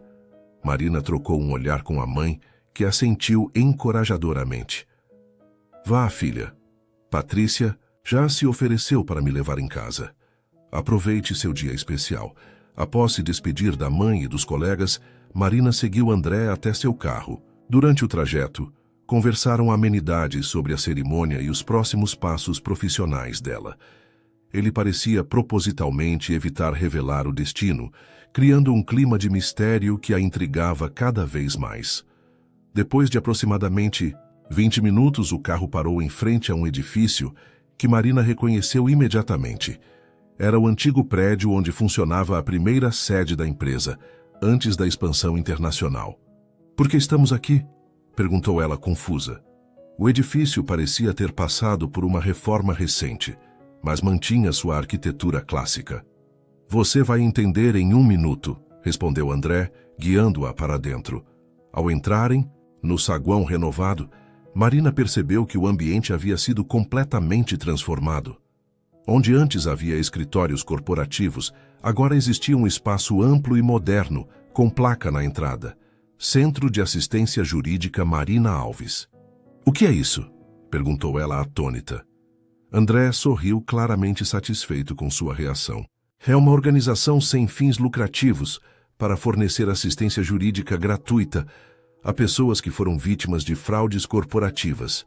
Marina trocou um olhar com a mãe, que assentiu encorajadoramente. Vá, filha. Patrícia já se ofereceu para me levar em casa. Aproveite seu dia especial. Após se despedir da mãe e dos colegas, Marina seguiu André até seu carro. Durante o trajeto, conversaram amenidades sobre a cerimônia e os próximos passos profissionais dela. Ele parecia propositalmente evitar revelar o destino, criando um clima de mistério que a intrigava cada vez mais. Depois de aproximadamente 20 minutos, o carro parou em frente a um edifício que Marina reconheceu imediatamente. Era o antigo prédio onde funcionava a primeira sede da empresa, antes da expansão internacional. Por que estamos aqui? Perguntou ela confusa. O edifício parecia ter passado por uma reforma recente, mas mantinha sua arquitetura clássica. Você vai entender em 1 minuto, respondeu André, guiando-a para dentro. Ao entrarem, no saguão renovado, Marina percebeu que o ambiente havia sido completamente transformado. Onde antes havia escritórios corporativos, agora existia um espaço amplo e moderno, com placa na entrada. Centro de Assistência Jurídica Marina Alves. O que é isso? Perguntou ela atônita. André sorriu claramente satisfeito com sua reação. É uma organização sem fins lucrativos para fornecer assistência jurídica gratuita a pessoas que foram vítimas de fraudes corporativas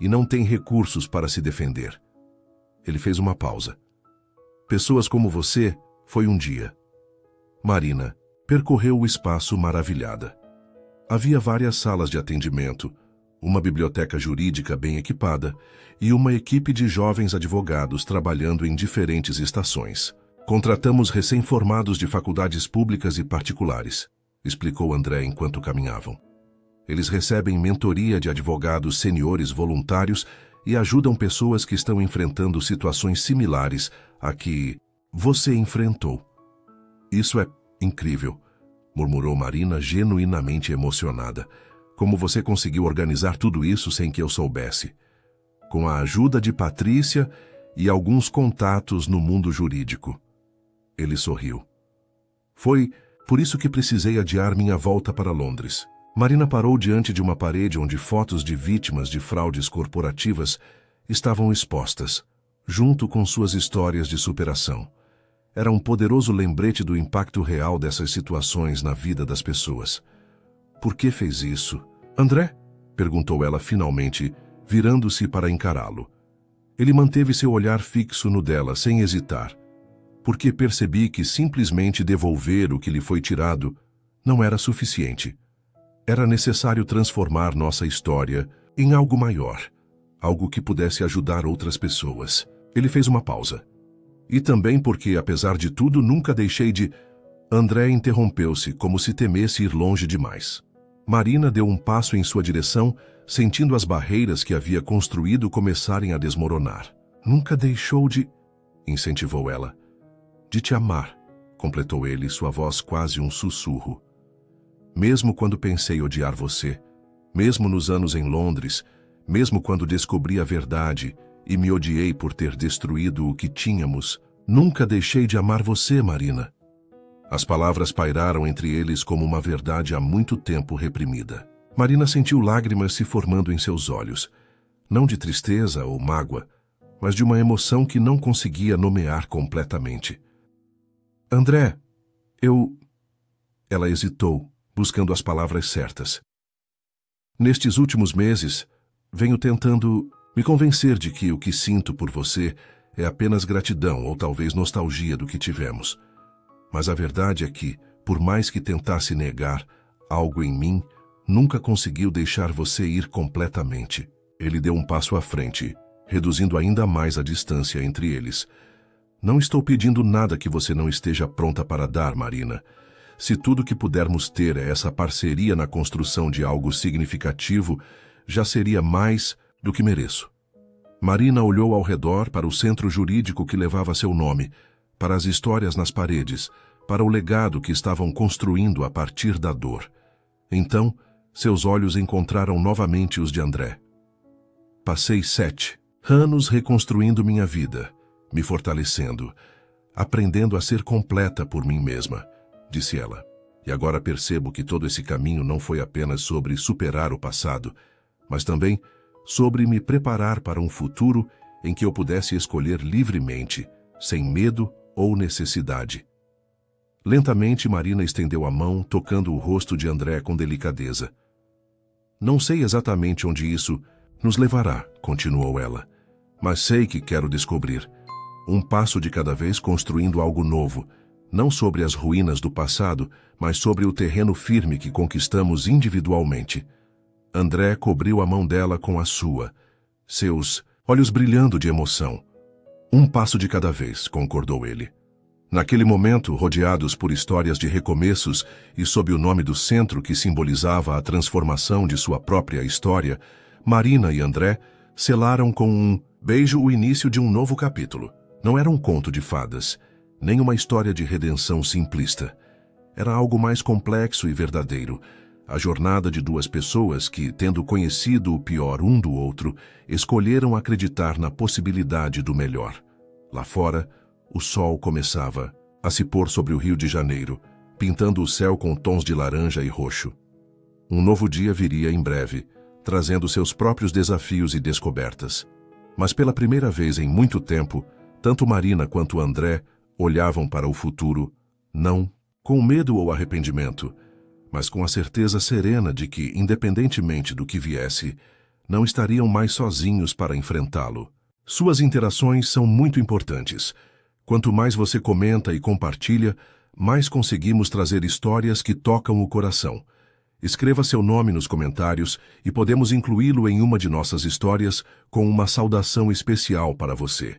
e não têm recursos para se defender. Ele fez uma pausa. Pessoas como você, foi um dia. Marina percorreu o espaço maravilhada. Havia várias salas de atendimento, uma biblioteca jurídica bem equipada e uma equipe de jovens advogados trabalhando em diferentes estações. Contratamos recém-formados de faculdades públicas e particulares, explicou André enquanto caminhavam. Eles recebem mentoria de advogados seniores voluntários e ajudam pessoas que estão enfrentando situações similares a que você enfrentou. Isso é incrível, murmurou Marina genuinamente emocionada. Como você conseguiu organizar tudo isso sem que eu soubesse? Com a ajuda de Patrícia e alguns contatos no mundo jurídico. Ele sorriu. Foi por isso que precisei adiar minha volta para Londres. Marina parou diante de uma parede onde fotos de vítimas de fraudes corporativas estavam expostas, junto com suas histórias de superação. Era um poderoso lembrete do impacto real dessas situações na vida das pessoas. Por que fez isso? André? Perguntou ela finalmente, virando-se para encará-lo. Ele manteve seu olhar fixo no dela, sem hesitar, porque percebi que simplesmente devolver o que lhe foi tirado não era suficiente. Era necessário transformar nossa história em algo maior, algo que pudesse ajudar outras pessoas. Ele fez uma pausa. E também porque, apesar de tudo, nunca deixei de... André interrompeu-se, como se temesse ir longe demais. Marina deu um passo em sua direção, sentindo as barreiras que havia construído começarem a desmoronar. Nunca deixou de... incentivou ela. De te amar, completou ele, sua voz quase um sussurro. Mesmo quando pensei odiar você, mesmo nos anos em Londres, mesmo quando descobri a verdade e me odiei por ter destruído o que tínhamos, Nunca deixei de amar você, Marina. As palavras pairaram entre eles como uma verdade há muito tempo reprimida. Marina sentiu lágrimas se formando em seus olhos, não de tristeza ou mágoa, mas de uma emoção que não conseguia nomear completamente. André, Ela hesitou, buscando as palavras certas. Nestes últimos meses, venho tentando me convencer de que o que sinto por você é apenas gratidão ou talvez nostalgia do que tivemos. Mas a verdade é que, por mais que tentasse negar, algo em mim nunca conseguiu deixar você ir completamente. Ele deu um passo à frente, reduzindo ainda mais a distância entre eles. Não estou pedindo nada que você não esteja pronta para dar, Marina. Se tudo que pudermos ter é essa parceria na construção de algo significativo, já seria mais do que mereço. Marina olhou ao redor para o centro jurídico que levava seu nome, para as histórias nas paredes, para o legado que estavam construindo a partir da dor. Então, seus olhos encontraram novamente os de André. Passei 7 anos reconstruindo minha vida, me fortalecendo, aprendendo a ser completa por mim mesma, disse ela. E agora percebo que todo esse caminho não foi apenas sobre superar o passado, mas também sobre me preparar para um futuro em que eu pudesse escolher livremente, sem medo ou necessidade. Lentamente, Marina estendeu a mão, tocando o rosto de André com delicadeza. Não sei exatamente onde isso nos levará, continuou ela, mas sei que quero descobrir. Um passo de cada vez construindo algo novo, não sobre as ruínas do passado, mas sobre o terreno firme que conquistamos individualmente. André cobriu a mão dela com a sua, seus olhos brilhando de emoção. Um passo de cada vez, concordou ele. Naquele momento, rodeados por histórias de recomeços e sob o nome do centro que simbolizava a transformação de sua própria história, Marina e André selaram com um beijo o início de um novo capítulo. Não era um conto de fadas, nem uma história de redenção simplista. Era algo mais complexo e verdadeiro, a jornada de duas pessoas que, tendo conhecido o pior um do outro, escolheram acreditar na possibilidade do melhor. Lá fora, o sol começava a se pôr sobre o Rio de Janeiro, pintando o céu com tons de laranja e roxo. Um novo dia viria em breve, trazendo seus próprios desafios e descobertas. Mas pela primeira vez em muito tempo, tanto Marina quanto André olhavam para o futuro, não com medo ou arrependimento, mas com a certeza serena de que, independentemente do que viesse, não estariam mais sozinhos para enfrentá-lo. Suas interações são muito importantes. Quanto mais você comenta e compartilha, mais conseguimos trazer histórias que tocam o coração. Escreva seu nome nos comentários e podemos incluí-lo em uma de nossas histórias com uma saudação especial para você.